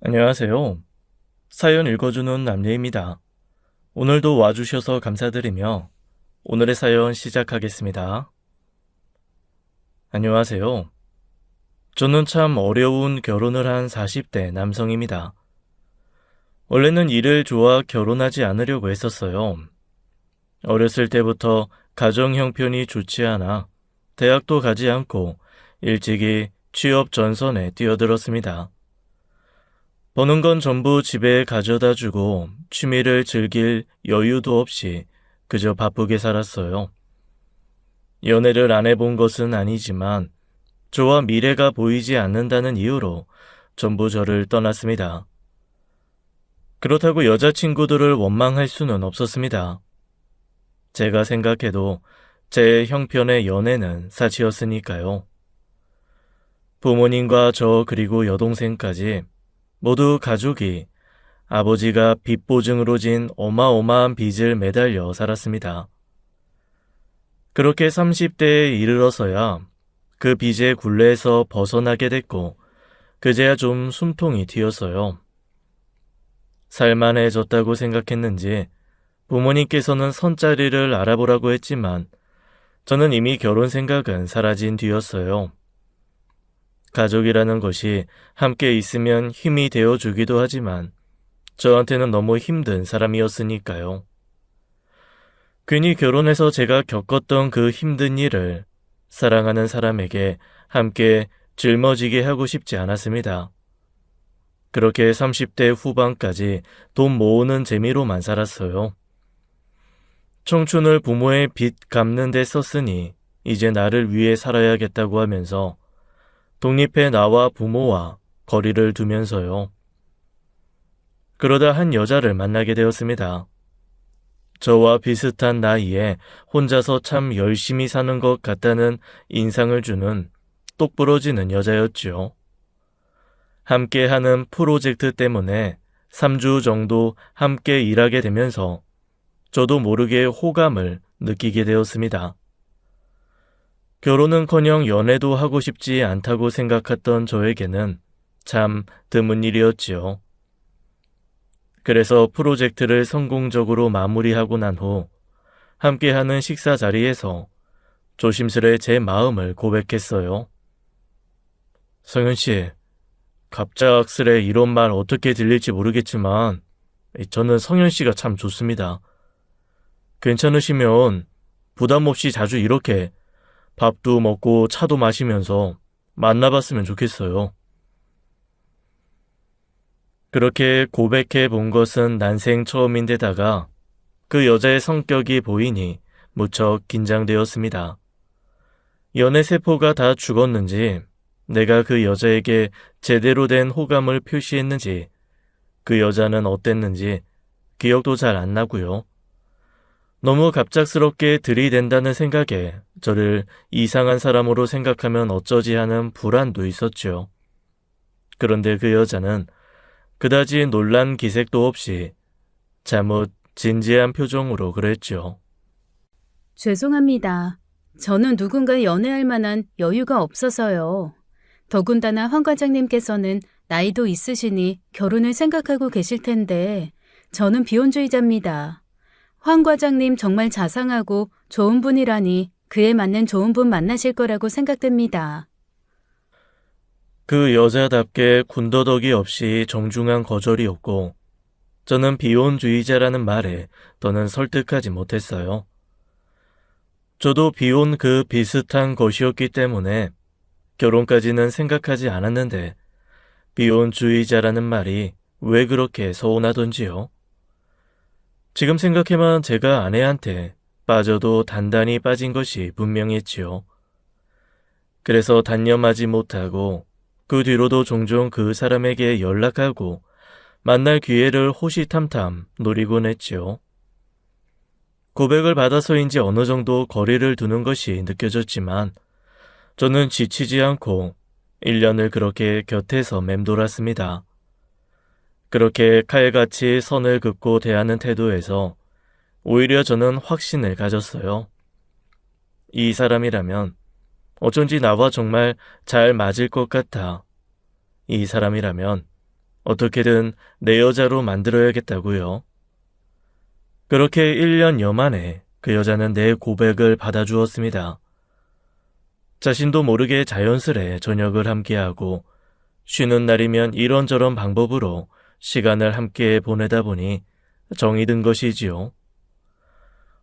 안녕하세요. 사연 읽어주는 남예입니다. 오늘도 와주셔서 감사드리며 오늘의 사연 시작하겠습니다. 안녕하세요. 저는 참 어려운 결혼을 한 40대 남성입니다. 원래는 일을 좋아 결혼하지 않으려고 했었어요. 어렸을 때부터 가정 형편이 좋지 않아 대학도 가지 않고 일찍이 취업 전선에 뛰어들었습니다. 버는 건 전부 집에 가져다 주고 취미를 즐길 여유도 없이 그저 바쁘게 살았어요. 연애를 안 해본 것은 아니지만 저와 미래가 보이지 않는다는 이유로 전부 저를 떠났습니다. 그렇다고 여자친구들을 원망할 수는 없었습니다. 제가 생각해도 제 형편의 연애는 사치였으니까요. 부모님과 저 그리고 여동생까지 모두 가족이 아버지가 빚 보증으로 진 어마어마한 빚을 매달려 살았습니다. 그렇게 30대에 이르러서야 그 빚의 굴레에서 벗어나게 됐고 그제야 좀 숨통이 트였어요. 살만해졌다고 생각했는지 부모님께서는 선자리를 알아보라고 했지만 저는 이미 결혼 생각은 사라진 뒤였어요. 가족이라는 것이 함께 있으면 힘이 되어주기도 하지만 저한테는 너무 힘든 사람이었으니까요. 괜히 결혼해서 제가 겪었던 그 힘든 일을 사랑하는 사람에게 함께 짊어지게 하고 싶지 않았습니다. 그렇게 30대 후반까지 돈 모으는 재미로만 살았어요. 청춘을 부모의 빚 갚는 데 썼으니 이제 나를 위해 살아야겠다고 하면서 독립해 나와 부모와 거리를 두면서요. 그러다 한 여자를 만나게 되었습니다. 저와 비슷한 나이에 혼자서 참 열심히 사는 것 같다는 인상을 주는 똑부러지는 여자였죠. 함께하는 프로젝트 때문에 3주 정도 함께 일하게 되면서 저도 모르게 호감을 느끼게 되었습니다. 결혼은커녕 연애도 하고 싶지 않다고 생각했던 저에게는 참 드문 일이었지요. 그래서 프로젝트를 성공적으로 마무리하고 난 후 함께하는 식사 자리에서 조심스레 제 마음을 고백했어요. 성현 씨, 갑작스레 이런 말 어떻게 들릴지 모르겠지만 저는 성현 씨가 참 좋습니다. 괜찮으시면 부담 없이 자주 이렇게 밥도 먹고 차도 마시면서 만나봤으면 좋겠어요. 그렇게 고백해 본 것은 난생 처음인데다가 그 여자의 성격이 보이니 무척 긴장되었습니다. 연애세포가 다 죽었는지 내가 그 여자에게 제대로 된 호감을 표시했는지 그 여자는 어땠는지 기억도 잘 안 나고요. 너무 갑작스럽게 들이댄다는 생각에 저를 이상한 사람으로 생각하면 어쩌지 하는 불안도 있었죠. 그런데 그 여자는 그다지 놀란 기색도 없이 자뭇 진지한 표정으로 그랬죠. 죄송합니다. 저는 누군가 연애할 만한 여유가 없어서요. 더군다나 황 과장님께서는 나이도 있으시니 결혼을 생각하고 계실 텐데 저는 비혼주의자입니다. 황 과장님 정말 자상하고 좋은 분이라니 그에 맞는 좋은 분 만나실 거라고 생각됩니다. 그 여자답게 군더더기 없이 정중한 거절이었고 저는 비혼주의자라는 말에 더는 설득하지 못했어요. 저도 비혼 그 비슷한 것이었기 때문에 결혼까지는 생각하지 않았는데 비혼주의자라는 말이 왜 그렇게 서운하던지요. 지금 생각해만 제가 아내한테 빠져도 단단히 빠진 것이 분명했지요. 그래서 단념하지 못하고 그 뒤로도 종종 그 사람에게 연락하고 만날 기회를 호시탐탐 노리곤 했지요. 고백을 받아서인지 어느 정도 거리를 두는 것이 느껴졌지만 저는 지치지 않고 1년을 그렇게 곁에서 맴돌았습니다. 그렇게 칼같이 선을 긋고 대하는 태도에서 오히려 저는 확신을 가졌어요. 이 사람이라면 어쩐지 나와 정말 잘 맞을 것 같아. 이 사람이라면 어떻게든 내 여자로 만들어야겠다고요. 그렇게 1년여 만에 그 여자는 내 고백을 받아주었습니다. 자신도 모르게 자연스레 저녁을 함께하고 쉬는 날이면 이런저런 방법으로 시간을 함께 보내다 보니 정이 든 것이지요.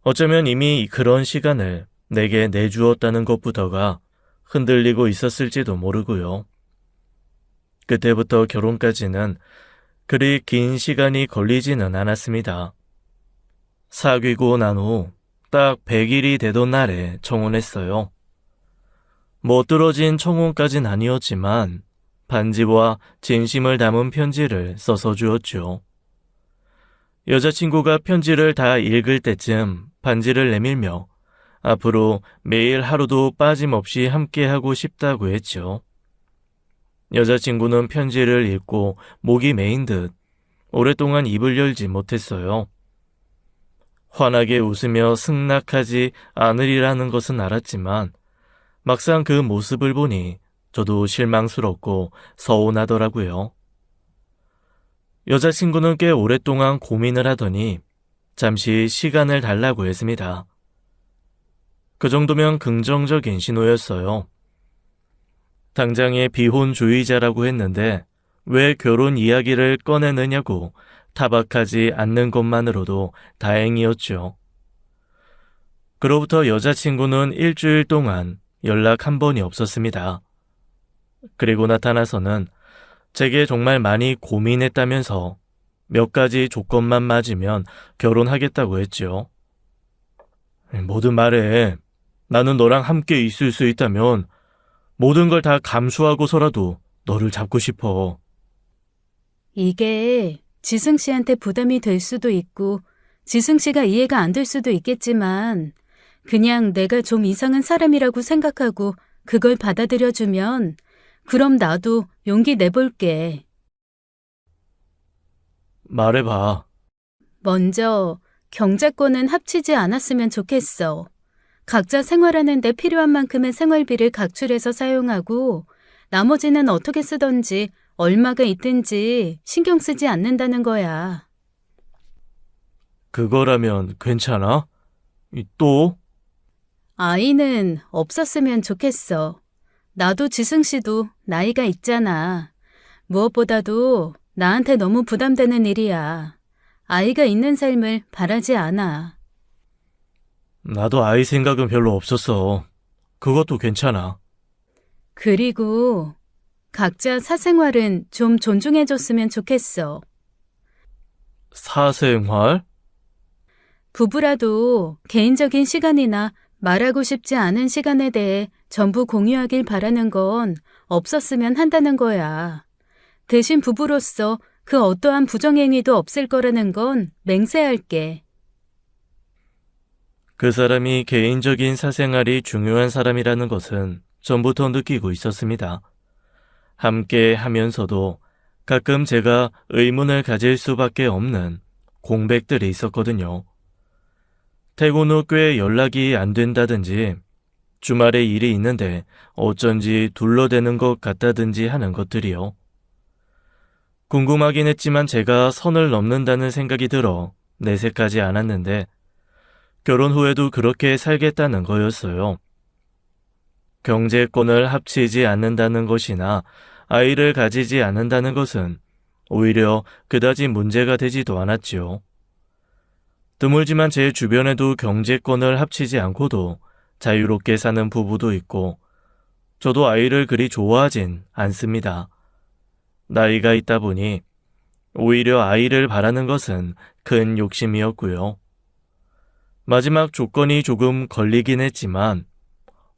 어쩌면 이미 그런 시간을 내게 내주었다는 것부터가 흔들리고 있었을지도 모르고요. 그때부터 결혼까지는 그리 긴 시간이 걸리지는 않았습니다. 사귀고 난 후 딱 100일이 되던 날에 청혼했어요. 멋들어진 청혼까진 아니었지만 반지와 진심을 담은 편지를 써서 주었죠. 여자친구가 편지를 다 읽을 때쯤 반지를 내밀며 앞으로 매일 하루도 빠짐없이 함께하고 싶다고 했죠. 여자친구는 편지를 읽고 목이 메인 듯 오랫동안 입을 열지 못했어요. 환하게 웃으며 승낙하지 않으리라는 것은 알았지만 막상 그 모습을 보니 저도 실망스럽고 서운하더라고요. 여자친구는 꽤 오랫동안 고민을 하더니 잠시 시간을 달라고 했습니다. 그 정도면 긍정적인 신호였어요. 당장의 비혼주의자라고 했는데 왜 결혼 이야기를 꺼내느냐고 타박하지 않는 것만으로도 다행이었죠. 그로부터 여자친구는 일주일 동안 연락 한 번이 없었습니다. 그리고 나타나서는 제게 정말 많이 고민했다면서 몇 가지 조건만 맞으면 결혼하겠다고 했죠. 뭐든 말해. 나는 너랑 함께 있을 수 있다면 모든 걸 다 감수하고서라도 너를 잡고 싶어. 이게 지승 씨한테 부담이 될 수도 있고 지승 씨가 이해가 안 될 수도 있겠지만 그냥 내가 좀 이상한 사람이라고 생각하고 그걸 받아들여주면 그럼 나도 용기 내볼게. 말해봐. 먼저 경제권은 합치지 않았으면 좋겠어. 각자 생활하는 데 필요한 만큼의 생활비를 각출해서 사용하고 나머지는 어떻게 쓰던지 얼마가 있든지 신경 쓰지 않는다는 거야. 그거라면 괜찮아? 또? 아이는 없었으면 좋겠어. 나도 지승 씨도 나이가 있잖아. 무엇보다도 나한테 너무 부담되는 일이야. 아이가 있는 삶을 바라지 않아. 나도 아이 생각은 별로 없었어. 그것도 괜찮아. 그리고 각자 사생활은 좀 존중해줬으면 좋겠어. 사생활? 부부라도 개인적인 시간이나 말하고 싶지 않은 시간에 대해 전부 공유하길 바라는 건 없었으면 한다는 거야. 대신 부부로서 그 어떠한 부정행위도 없을 거라는 건 맹세할게. 그 사람이 개인적인 사생활이 중요한 사람이라는 것은 전부터 느끼고 있었습니다. 함께 하면서도 가끔 제가 의문을 가질 수밖에 없는 공백들이 있었거든요. 퇴근 후 꽤 연락이 안 된다든지 주말에 일이 있는데 어쩐지 둘러대는 것 같다든지 하는 것들이요. 궁금하긴 했지만 제가 선을 넘는다는 생각이 들어 내색하지 않았는데 결혼 후에도 그렇게 살겠다는 거였어요. 경제권을 합치지 않는다는 것이나 아이를 가지지 않는다는 것은 오히려 그다지 문제가 되지도 않았지요. 드물지만 제 주변에도 경제권을 합치지 않고도 자유롭게 사는 부부도 있고 저도 아이를 그리 좋아하진 않습니다. 나이가 있다 보니 오히려 아이를 바라는 것은 큰 욕심이었고요. 마지막 조건이 조금 걸리긴 했지만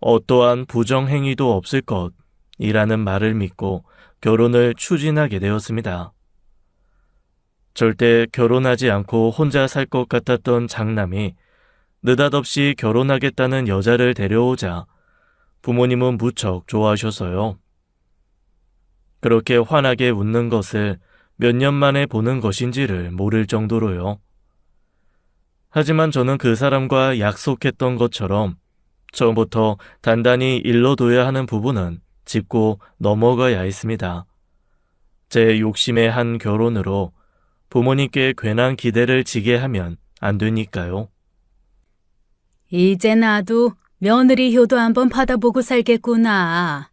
어떠한 부정행위도 없을 것이라는 말을 믿고 결혼을 추진하게 되었습니다. 절대 결혼하지 않고 혼자 살 것 같았던 장남이 느닷없이 결혼하겠다는 여자를 데려오자 부모님은 무척 좋아하셔서요. 그렇게 환하게 웃는 것을 몇 년 만에 보는 것인지를 모를 정도로요. 하지만 저는 그 사람과 약속했던 것처럼 처음부터 단단히 일러둬야 하는 부분은 짚고 넘어가야 했습니다. 제 욕심의 한 결혼으로 부모님께 괜한 기대를 지게 하면 안 되니까요. 이제 나도 며느리 효도 한번 받아보고 살겠구나.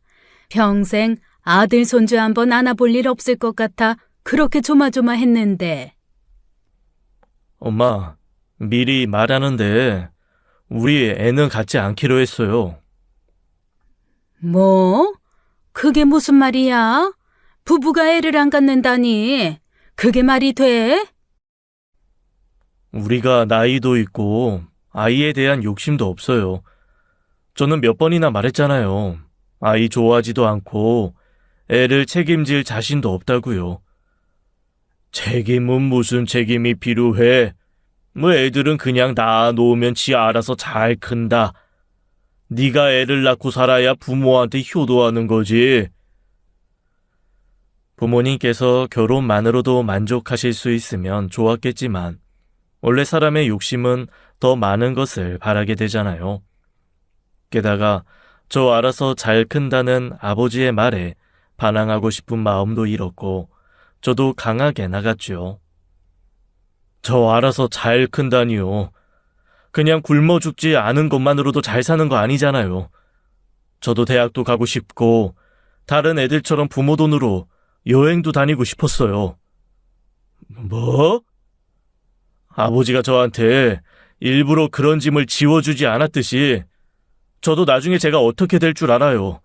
평생 아들 손주 한번 안아볼 일 없을 것 같아 그렇게 조마조마했는데. 엄마, 미리 말하는데 우리 애는 갖지 않기로 했어요. 뭐? 그게 무슨 말이야? 부부가 애를 안 갖는다니. 그게 말이 돼? 우리가 나이도 있고 아이에 대한 욕심도 없어요. 저는 몇 번이나 말했잖아요. 아이 좋아하지도 않고 애를 책임질 자신도 없다고요. 책임은 무슨 책임이 필요해? 뭐 애들은 그냥 낳아놓으면 지 알아서 잘 큰다. 네가 애를 낳고 살아야 부모한테 효도하는 거지. 부모님께서 결혼만으로도 만족하실 수 있으면 좋았겠지만 원래 사람의 욕심은 더 많은 것을 바라게 되잖아요. 게다가 저 알아서 잘 큰다는 아버지의 말에 반항하고 싶은 마음도 잃었고 저도 강하게 나갔죠. 저 알아서 잘 큰다니요. 그냥 굶어 죽지 않은 것만으로도 잘 사는 거 아니잖아요. 저도 대학도 가고 싶고 다른 애들처럼 부모 돈으로 여행도 다니고 싶었어요. 뭐? 아버지가 저한테 일부러 그런 짐을 지워주지 않았듯이 저도 나중에 제가 어떻게 될 줄 알아요.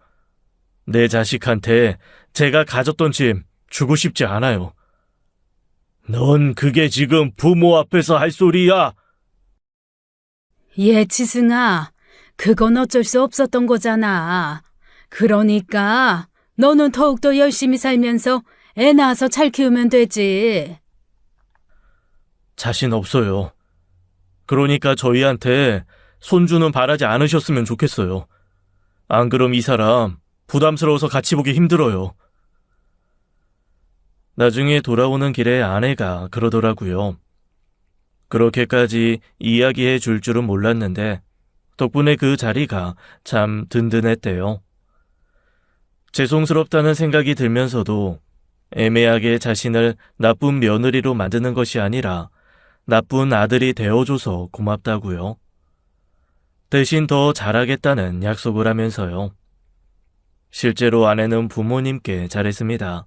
내 자식한테 제가 가졌던 짐 주고 싶지 않아요. 넌 그게 지금 부모 앞에서 할 소리야? 예, 지승아. 그건 어쩔 수 없었던 거잖아. 그러니까 너는 더욱더 열심히 살면서 애 낳아서 잘 키우면 되지. 자신 없어요. 그러니까 저희한테 손주는 바라지 않으셨으면 좋겠어요. 안 그럼 이 사람 부담스러워서 같이 보기 힘들어요. 나중에 돌아오는 길에 아내가 그러더라고요. 그렇게까지 이야기해 줄 줄은 몰랐는데 덕분에 그 자리가 참 든든했대요. 죄송스럽다는 생각이 들면서도 애매하게 자신을 나쁜 며느리로 만드는 것이 아니라 나쁜 아들이 되어줘서 고맙다고요. 대신 더 잘하겠다는 약속을 하면서요. 실제로 아내는 부모님께 잘했습니다.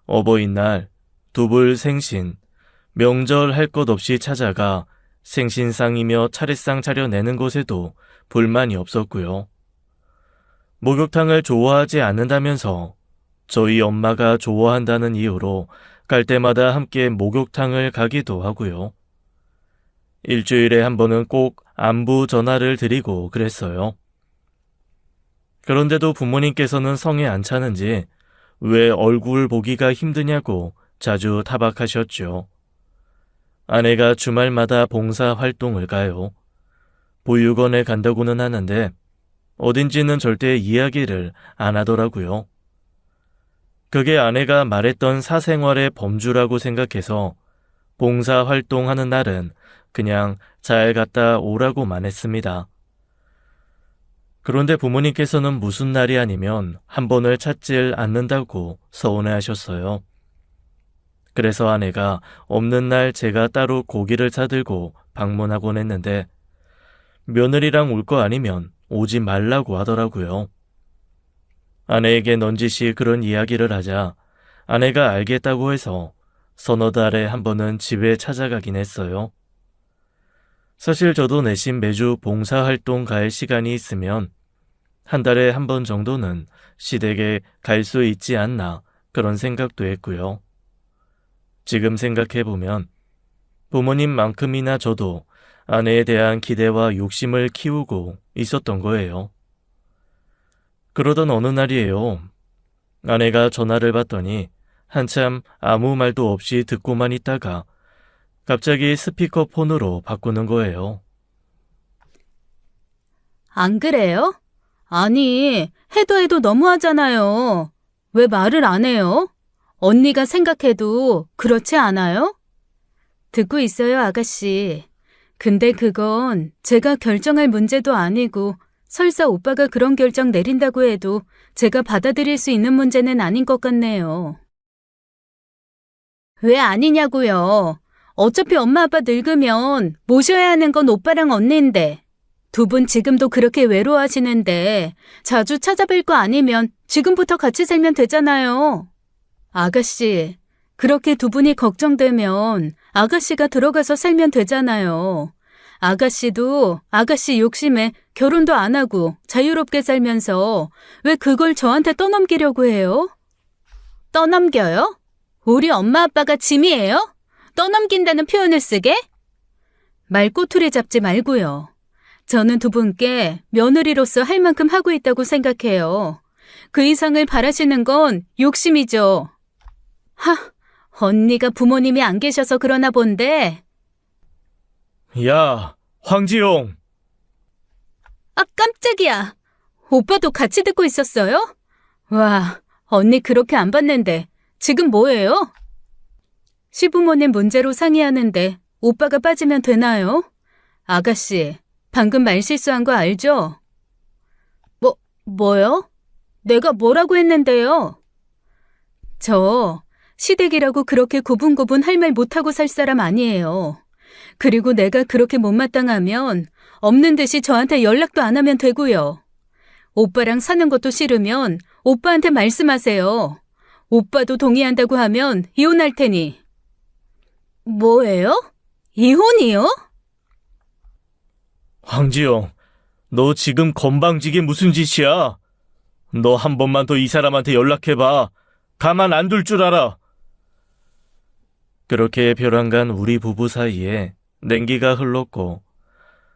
어버이날, 두불 생신, 명절 할 것 없이 찾아가 생신상이며 차례상 차려내는 것에도 불만이 없었고요. 목욕탕을 좋아하지 않는다면서 저희 엄마가 좋아한다는 이유로 갈 때마다 함께 목욕탕을 가기도 하고요. 일주일에 한 번은 꼭 안부 전화를 드리고 그랬어요. 그런데도 부모님께서는 성에 안 차는지 왜 얼굴 보기가 힘드냐고 자주 타박하셨죠. 아내가 주말마다 봉사 활동을 가요. 보육원에 간다고는 하는데 어딘지는 절대 이야기를 안 하더라고요. 그게 아내가 말했던 사생활의 범주라고 생각해서 봉사 활동하는 날은 그냥 잘 갔다 오라고만 했습니다. 그런데 부모님께서는 무슨 날이 아니면 한 번을 찾질 않는다고 서운해하셨어요. 그래서 아내가 없는 날 제가 따로 고기를 사들고 방문하곤 했는데 며느리랑 올 거 아니면 오지 말라고 하더라고요. 아내에게 넌지시 그런 이야기를 하자 아내가 알겠다고 해서 서너 달에 한 번은 집에 찾아가긴 했어요. 사실 저도 내심 매주 봉사활동 갈 시간이 있으면 한 달에 한 번 정도는 시댁에 갈 수 있지 않나 그런 생각도 했고요. 지금 생각해보면 부모님만큼이나 저도 아내에 대한 기대와 욕심을 키우고 있었던 거예요. 그러던 어느 날이에요. 아내가 전화를 받더니 한참 아무 말도 없이 듣고만 있다가 갑자기 스피커폰으로 바꾸는 거예요. 안 그래요? 아니, 해도 너무하잖아요. 왜 말을 안 해요? 언니가 생각해도 그렇지 않아요? 듣고 있어요, 아가씨. 근데 그건 제가 결정할 문제도 아니고 설사 오빠가 그런 결정 내린다고 해도 제가 받아들일 수 있는 문제는 아닌 것 같네요. 왜 아니냐고요. 어차피 엄마 아빠 늙으면 모셔야 하는 건 오빠랑 언니인데. 두 분 지금도 그렇게 외로워하시는데 자주 찾아뵐 거 아니면 지금부터 같이 살면 되잖아요. 아가씨, 그렇게 두 분이 걱정되면 아가씨가 들어가서 살면 되잖아요. 아가씨도 아가씨 욕심에 결혼도 안 하고 자유롭게 살면서 왜 그걸 저한테 떠넘기려고 해요? 떠넘겨요? 우리 엄마 아빠가 짐이에요? 떠넘긴다는 표현을 쓰게? 말꼬투리 잡지 말고요. 저는 두 분께 며느리로서 할 만큼 하고 있다고 생각해요. 그 이상을 바라시는 건 욕심이죠. 언니가 부모님이 안 계셔서 그러나 본데. 야, 황지용! 아, 깜짝이야. 오빠도 같이 듣고 있었어요? 와, 언니 그렇게 안 봤는데 지금 뭐예요? 시부모님 문제로 상의하는데 오빠가 빠지면 되나요? 아가씨, 방금 말실수한 거 알죠? 뭐요? 내가 뭐라고 했는데요? 저 시댁이라고 그렇게 고분고분 할 말 못하고 살 사람 아니에요. 그리고 내가 그렇게 못마땅하면 없는 듯이 저한테 연락도 안 하면 되고요. 오빠랑 사는 것도 싫으면 오빠한테 말씀하세요. 오빠도 동의한다고 하면 이혼할 테니. 뭐예요? 이혼이요? 황지용, 너 지금 건방지게 무슨 짓이야? 너 한 번만 더 이 사람한테 연락해봐. 가만 안 둘 줄 알아. 그렇게 벼랑간 우리 부부 사이에 냉기가 흘렀고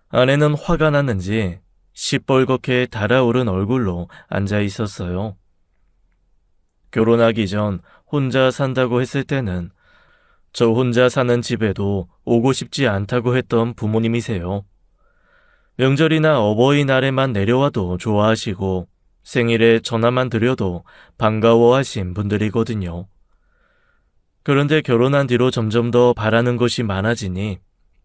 아내는 화가 났는지 시뻘겋게 달아오른 얼굴로 앉아 있었어요. 결혼하기 전 혼자 산다고 했을 때는 저 혼자 사는 집에도 오고 싶지 않다고 했던 부모님이세요. 명절이나 어버이날에만 내려와도 좋아하시고 생일에 전화만 드려도 반가워하신 분들이거든요. 그런데 결혼한 뒤로 점점 더 바라는 것이 많아지니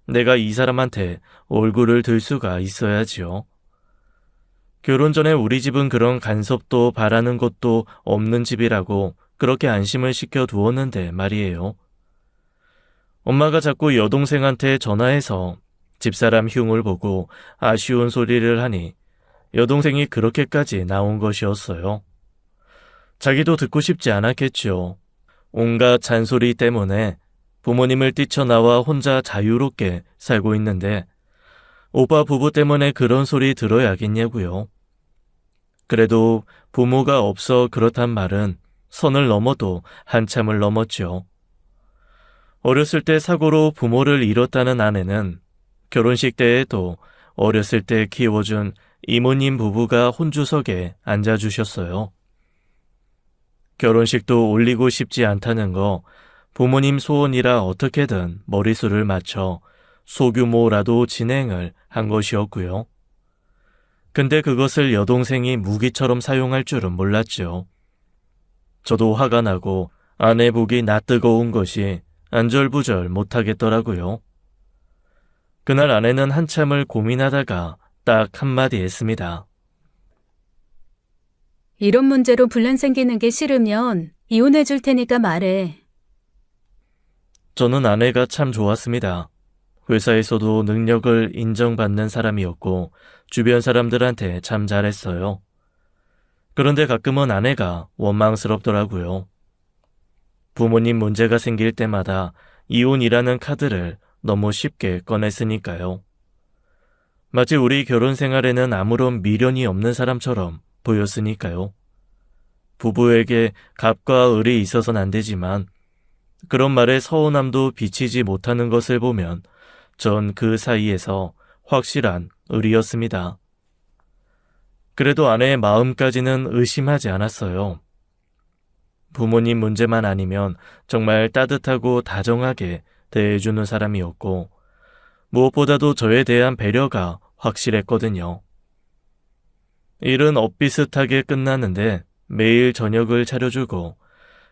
내가 이 사람한테 얼굴을 들 수가 있어야지요. 결혼 전에 우리 집은 그런 간섭도 바라는 것도 없는 집이라고 그렇게 안심을 시켜두었는데 말이에요. 엄마가 자꾸 여동생한테 전화해서 집사람 흉을 보고 아쉬운 소리를 하니 여동생이 그렇게까지 나온 것이었어요. 자기도 듣고 싶지 않았겠죠. 온갖 잔소리 때문에 부모님을 뛰쳐나와 혼자 자유롭게 살고 있는데 오빠 부부 때문에 그런 소리 들어야겠냐고요. 그래도 부모가 없어 그렇단 말은 선을 넘어도 한참을 넘었죠. 어렸을 때 사고로 부모를 잃었다는 아내는 결혼식 때에도 어렸을 때 키워준 이모님 부부가 혼주석에 앉아주셨어요. 결혼식도 올리고 싶지 않다는 거 부모님 소원이라 어떻게든 머리수를 맞춰 소규모라도 진행을 한 것이었고요. 근데 그것을 여동생이 무기처럼 사용할 줄은 몰랐죠. 저도 화가 나고 아내 보기 낯뜨거운 것이 안절부절 못하겠더라고요. 그날 아내는 한참을 고민하다가 딱 한마디 했습니다. 이런 문제로 분란 생기는 게 싫으면 이혼해 줄 테니까 말해. 저는 아내가 참 좋았습니다. 회사에서도 능력을 인정받는 사람이었고 주변 사람들한테 참 잘했어요. 그런데 가끔은 아내가 원망스럽더라고요. 부모님 문제가 생길 때마다 이혼이라는 카드를 너무 쉽게 꺼냈으니까요. 마치 우리 결혼 생활에는 아무런 미련이 없는 사람처럼 보였으니까요. 부부에게 갑과 을이 있어서는 안 되지만 그런 말에 서운함도 비치지 못하는 것을 보면 전 그 사이에서 확실한 을이었습니다. 그래도 아내의 마음까지는 의심하지 않았어요. 부모님 문제만 아니면 정말 따뜻하고 다정하게 대해주는 사람이었고 무엇보다도 저에 대한 배려가 확실했거든요. 일은 엇비슷하게 끝나는데 매일 저녁을 차려주고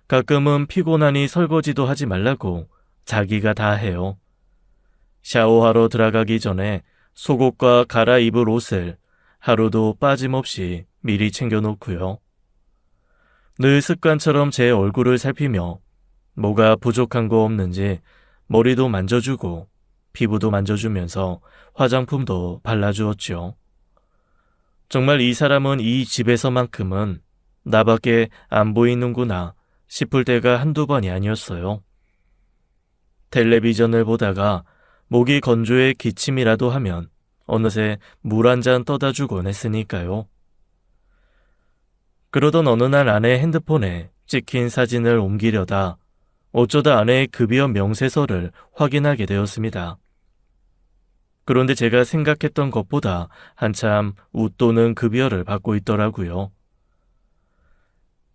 가끔은 피곤하니 설거지도 하지 말라고 자기가 다 해요. 샤워하러 들어가기 전에 속옷과 갈아입을 옷을 하루도 빠짐없이 미리 챙겨놓고요. 늘 습관처럼 제 얼굴을 살피며 뭐가 부족한 거 없는지 머리도 만져주고 피부도 만져주면서 화장품도 발라주었지요. 정말 이 사람은 이 집에서만큼은 나밖에 안 보이는구나 싶을 때가 한두 번이 아니었어요. 텔레비전을 보다가 목이 건조해 기침이라도 하면 어느새 물 한 잔 떠다 주곤 했으니까요. 그러던 어느 날 아내 핸드폰에 찍힌 사진을 옮기려다 어쩌다 아내의 급여 명세서를 확인하게 되었습니다. 그런데 제가 생각했던 것보다 한참 웃도는 급여를 받고 있더라고요.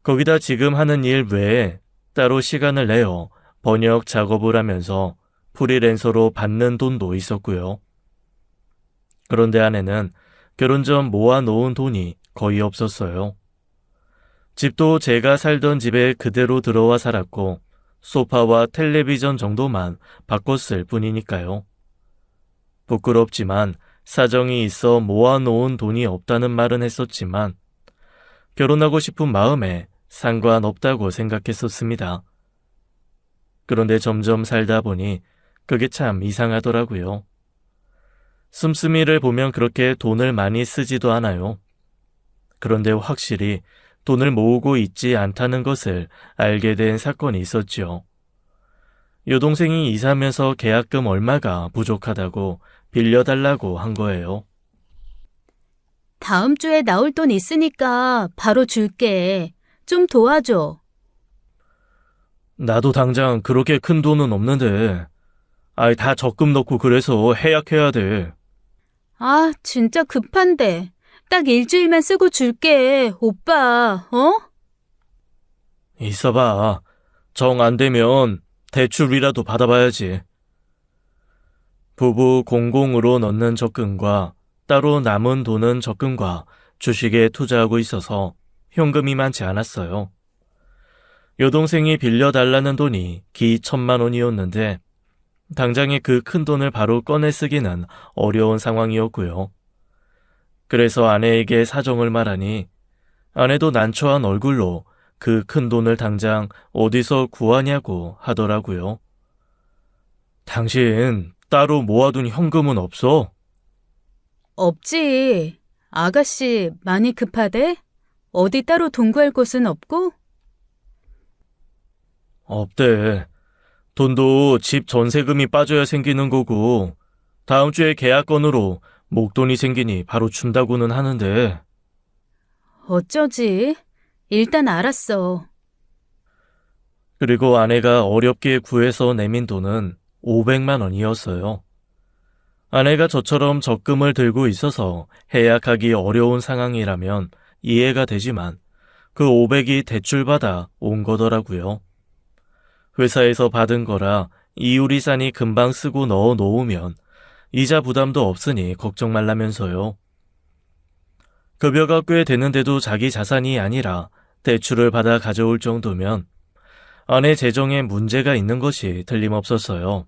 거기다 지금 하는 일 외에 따로 시간을 내어 번역 작업을 하면서 프리랜서로 받는 돈도 있었고요. 그런데 아내는 결혼 전 모아놓은 돈이 거의 없었어요. 집도 제가 살던 집에 그대로 들어와 살았고 소파와 텔레비전 정도만 바꿨을 뿐이니까요. 부끄럽지만 사정이 있어 모아놓은 돈이 없다는 말은 했었지만 결혼하고 싶은 마음에 상관없다고 생각했었습니다. 그런데 점점 살다 보니 그게 참 이상하더라고요. 씀씀이를 보면 그렇게 돈을 많이 쓰지도 않아요. 그런데 확실히 돈을 모으고 있지 않다는 것을 알게 된 사건이 있었죠. 여동생이 이사하면서 계약금 얼마가 부족하다고 빌려달라고 한 거예요. 다음 주에 나올 돈 있으니까 바로 줄게. 좀 도와줘. 나도 당장 그렇게 큰 돈은 없는데 아이 다 적금 넣고 그래서 해약해야 돼. 아, 진짜 급한데. 딱 일주일만 쓰고 줄게, 오빠, 어? 있어봐. 정 안 되면 대출이라도 받아봐야지. 부부 공공으로 넣는 적금과 따로 남은 돈은 적금과 주식에 투자하고 있어서 현금이 많지 않았어요. 여동생이 빌려달라는 돈이 기 1,000만 원이었는데 당장에 그 큰 돈을 바로 꺼내 쓰기는 어려운 상황이었고요. 그래서 아내에게 사정을 말하니 아내도 난처한 얼굴로 그 큰 돈을 당장 어디서 구하냐고 하더라고요. 당신 따로 모아둔 현금은 없어? 없지. 아가씨, 많이 급하대? 어디 따로 돈 구할 곳은 없고? 없대. 돈도 집 전세금이 빠져야 생기는 거고 다음 주에 계약건으로 목돈이 생기니 바로 준다고는 하는데 어쩌지? 일단 알았어. 그리고 아내가 어렵게 구해서 내민 돈은 500만 원이었어요. 아내가 저처럼 적금을 들고 있어서 해약하기 어려운 상황이라면 이해가 되지만 그 500이 대출받아 온 거더라고요. 회사에서 받은 거라 이율이산이 금방 쓰고 넣어 놓으면 이자 부담도 없으니 걱정 말라면서요. 급여가 꽤 되는데도 자기 자산이 아니라 대출을 받아 가져올 정도면 아내 재정에 문제가 있는 것이 틀림없었어요.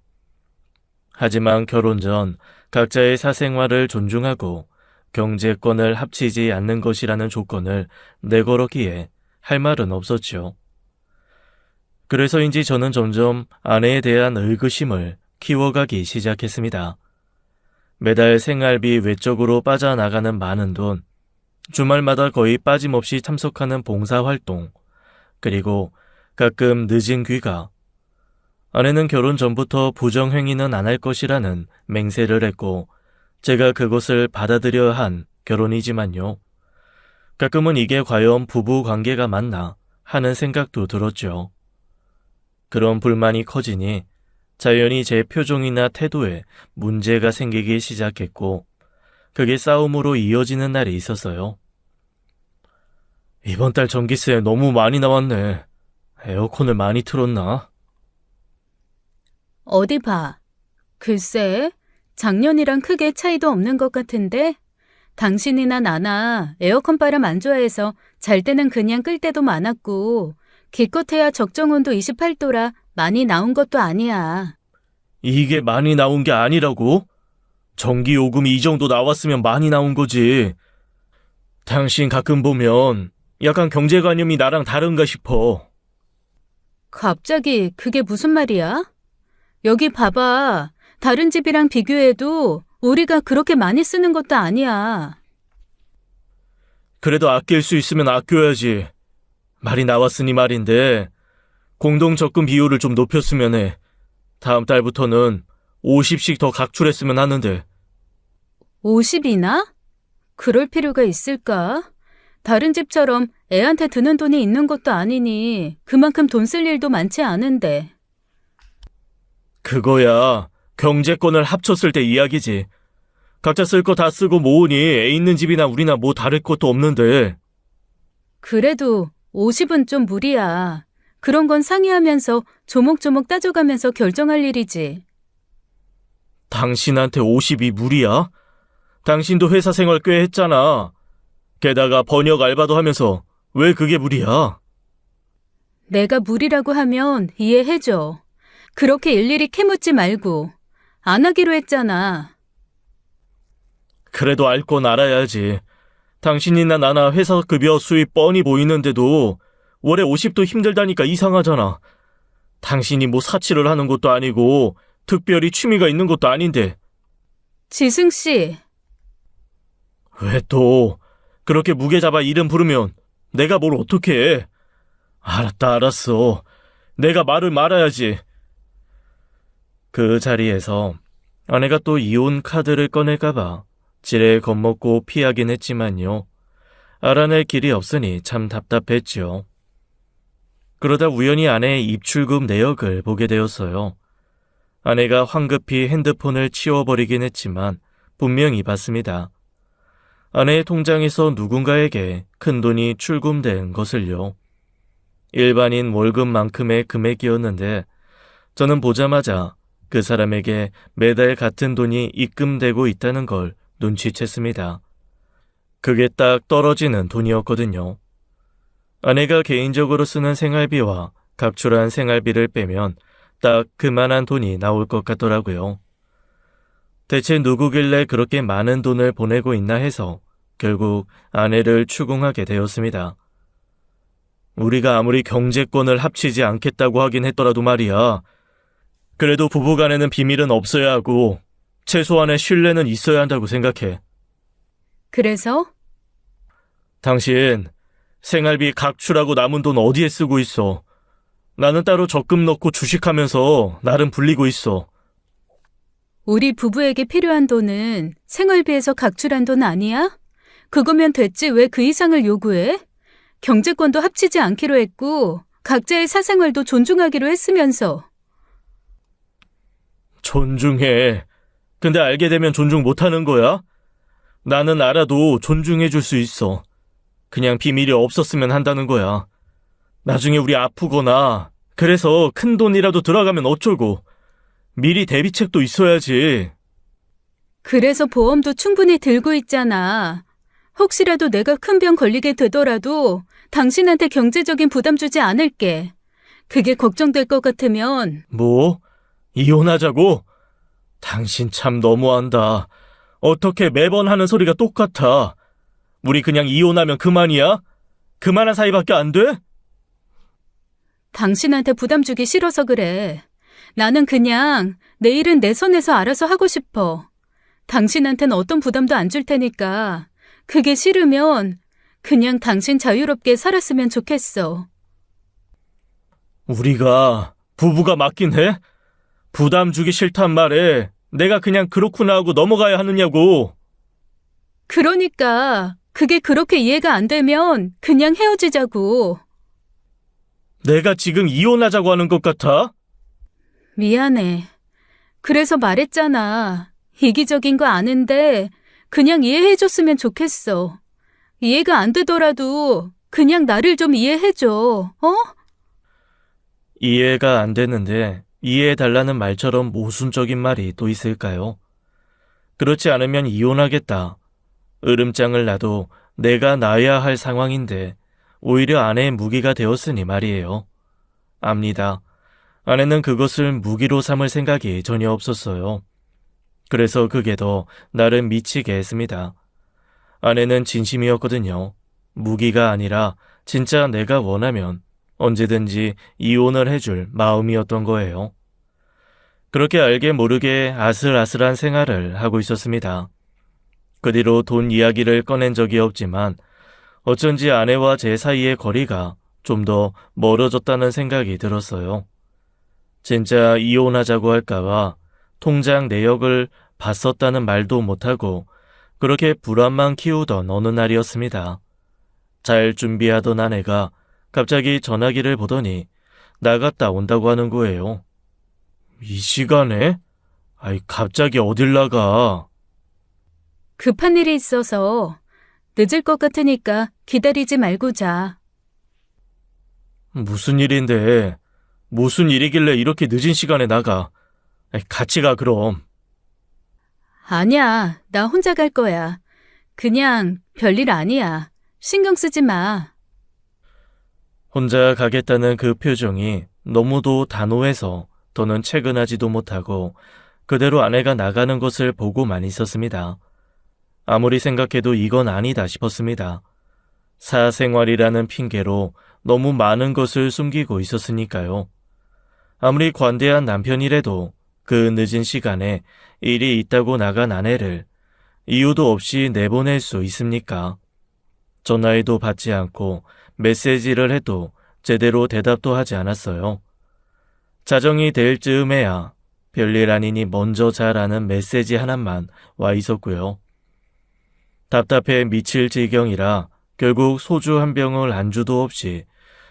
하지만 결혼 전 각자의 사생활을 존중하고 경제권을 합치지 않는 것이라는 조건을 내걸었기에 할 말은 없었죠. 그래서인지 저는 점점 아내에 대한 의구심을 키워가기 시작했습니다. 매달 생활비 외적으로 빠져나가는 많은 돈, 주말마다 거의 빠짐없이 참석하는 봉사활동, 그리고 가끔 늦은 귀가. 아내는 결혼 전부터 부정행위는 안 할 것이라는 맹세를 했고 제가 그것을 받아들여야 한 결혼이지만요. 가끔은 이게 과연 부부 관계가 맞나 하는 생각도 들었죠. 그런 불만이 커지니 자연히 제 표정이나 태도에 문제가 생기기 시작했고 그게 싸움으로 이어지는 날이 있었어요. 이번 달 전기세 너무 많이 나왔네. 에어컨을 많이 틀었나? 어디 봐. 글쎄, 작년이랑 크게 차이도 없는 것 같은데? 당신이나 나나 에어컨 바람 안 좋아해서 잘 때는 그냥 끌 때도 많았고 기껏해야 적정온도 28도라 많이 나온 것도 아니야. 이게 많이 나온 게 아니라고? 전기요금이 이 정도 나왔으면 많이 나온 거지. 당신 가끔 보면 약간 경제관념이 나랑 다른가 싶어. 갑자기 그게 무슨 말이야? 여기 봐봐. 다른 집이랑 비교해도 우리가 그렇게 많이 쓰는 것도 아니야. 그래도 아낄 수 있으면 아껴야지. 말이 나왔으니 말인데 공동 적금 비율을 좀 높였으면 해. 다음 달부터는 50씩 더 각출했으면 하는데. 50이나? 그럴 필요가 있을까? 다른 집처럼 애한테 드는 돈이 있는 것도 아니니 그만큼 돈 쓸 일도 많지 않은데. 그거야 경제권을 합쳤을 때 이야기지. 각자 쓸 거 다 쓰고 모으니 애 있는 집이나 우리나 뭐 다를 것도 없는데. 그래도 50은 좀 무리야. 그런 건 상의하면서 조목조목 따져가면서 결정할 일이지. 당신한테 50이 무리야? 당신도 회사 생활 꽤 했잖아. 게다가 번역 알바도 하면서 왜 그게 무리야? 내가 무리라고 하면 이해해줘. 그렇게 일일이 캐묻지 말고. 안 하기로 했잖아. 그래도 알 건 알아야지. 당신이나 나나 회사 급여 수입 뻔히 보이는데도 월에 50도 힘들다니까 이상하잖아. 당신이 뭐 사치를 하는 것도 아니고 특별히 취미가 있는 것도 아닌데. 지승 씨, 왜 또 그렇게 무게 잡아 이름 부르면 내가 뭘 어떻게 해? 알았다 알았어. 내가 말을 말아야지. 그 자리에서 아내가 또 이혼 카드를 꺼낼까봐 지레 겁먹고 피하긴 했지만요. 알아낼 길이 없으니 참 답답했지요. 그러다 우연히 아내의 입출금 내역을 보게 되었어요. 아내가 황급히 핸드폰을 치워버리긴 했지만 분명히 봤습니다. 아내의 통장에서 누군가에게 큰돈이 출금된 것을요. 일반인 월급만큼의 금액이었는데 저는 보자마자 그 사람에게 매달 같은 돈이 입금되고 있다는 걸 눈치챘습니다. 그게 딱 떨어지는 돈이었거든요. 아내가 개인적으로 쓰는 생활비와 각출한 생활비를 빼면 딱 그만한 돈이 나올 것 같더라고요. 대체 누구길래 그렇게 많은 돈을 보내고 있나 해서 결국 아내를 추궁하게 되었습니다. 우리가 아무리 경제권을 합치지 않겠다고 하긴 했더라도 말이야. 그래도 부부간에는 비밀은 없어야 하고 최소한의 신뢰는 있어야 한다고 생각해. 그래서? 당신 생활비 각출하고 남은 돈 어디에 쓰고 있어? 나는 따로 적금 넣고 주식하면서 나름 불리고 있어. 우리 부부에게 필요한 돈은 생활비에서 각출한 돈 아니야? 그거면 됐지 왜 그 이상을 요구해? 경제권도 합치지 않기로 했고 각자의 사생활도 존중하기로 했으면서. 존중해. 근데 알게 되면 존중 못하는 거야? 나는 알아도 존중해 줄 수 있어. 그냥 비밀이 없었으면 한다는 거야. 나중에 우리 아프거나 그래서 큰 돈이라도 들어가면 어쩌고. 미리 대비책도 있어야지. 그래서 보험도 충분히 들고 있잖아. 혹시라도 내가 큰 병 걸리게 되더라도 당신한테 경제적인 부담 주지 않을게. 그게 걱정될 것 같으면. 뭐? 이혼하자고? 당신 참 너무한다. 어떻게 매번 하는 소리가 똑같아. 우리 그냥 이혼하면 그만이야? 그만한 사이밖에 안 돼? 당신한테 부담 주기 싫어서 그래. 나는 그냥 내 일은 내 손에서 알아서 하고 싶어. 당신한테는 어떤 부담도 안 줄 테니까 그게 싫으면 그냥 당신 자유롭게 살았으면 좋겠어. 우리가 부부가 맞긴 해? 부담 주기 싫단 말에 내가 그냥 그렇구나 하고 넘어가야 하느냐고. 그러니까 그게 그렇게 이해가 안 되면 그냥 헤어지자고. 내가 지금 이혼하자고 하는 것 같아? 미안해. 그래서 말했잖아. 이기적인 거 아는데 그냥 이해해줬으면 좋겠어. 이해가 안 되더라도 그냥 나를 좀 이해해줘. 어? 이해가 안 되는데 이해해달라는 말처럼 모순적인 말이 또 있을까요? 그렇지 않으면 이혼하겠다. 으름장을 놔도 내가 놔야 할 상황인데 오히려 아내의 무기가 되었으니 말이에요. 압니다. 아내는 그것을 무기로 삼을 생각이 전혀 없었어요. 그래서 그게 더 나를 미치게 했습니다. 아내는 진심이었거든요. 무기가 아니라 진짜 내가 원하면 언제든지 이혼을 해줄 마음이었던 거예요. 그렇게 알게 모르게 아슬아슬한 생활을 하고 있었습니다. 그 뒤로 돈 이야기를 꺼낸 적이 없지만 어쩐지 아내와 제 사이의 거리가 좀 더 멀어졌다는 생각이 들었어요. 진짜 이혼하자고 할까봐 통장 내역을 봤었다는 말도 못하고 그렇게 불안만 키우던 어느 날이었습니다. 잘 준비하던 아내가 갑자기 전화기를 보더니 나갔다 온다고 하는 거예요. 이 시간에? 아이, 갑자기 어딜 나가? 급한 일이 있어서 늦을 것 같으니까 기다리지 말고 자. 무슨 일인데? 무슨 일이길래 이렇게 늦은 시간에 나가? 아이, 같이 가 그럼. 아니야, 나 혼자 갈 거야. 그냥 별일 아니야. 신경 쓰지 마. 혼자 가겠다는 그 표정이 너무도 단호해서 더는 퇴근하지도 못하고 그대로 아내가 나가는 것을 보고만 있었습니다. 아무리 생각해도 이건 아니다 싶었습니다. 사생활이라는 핑계로 너무 많은 것을 숨기고 있었으니까요. 아무리 관대한 남편이라도 그 늦은 시간에 일이 있다고 나간 아내를 이유도 없이 내보낼 수 있습니까? 전화해도 받지 않고 메시지를 해도 제대로 대답도 하지 않았어요. 자정이 될 즈음에야 별일 아니니 먼저 자라는 메시지 하나만 와 있었고요. 답답해 미칠 지경이라 결국 소주 한 병을 안주도 없이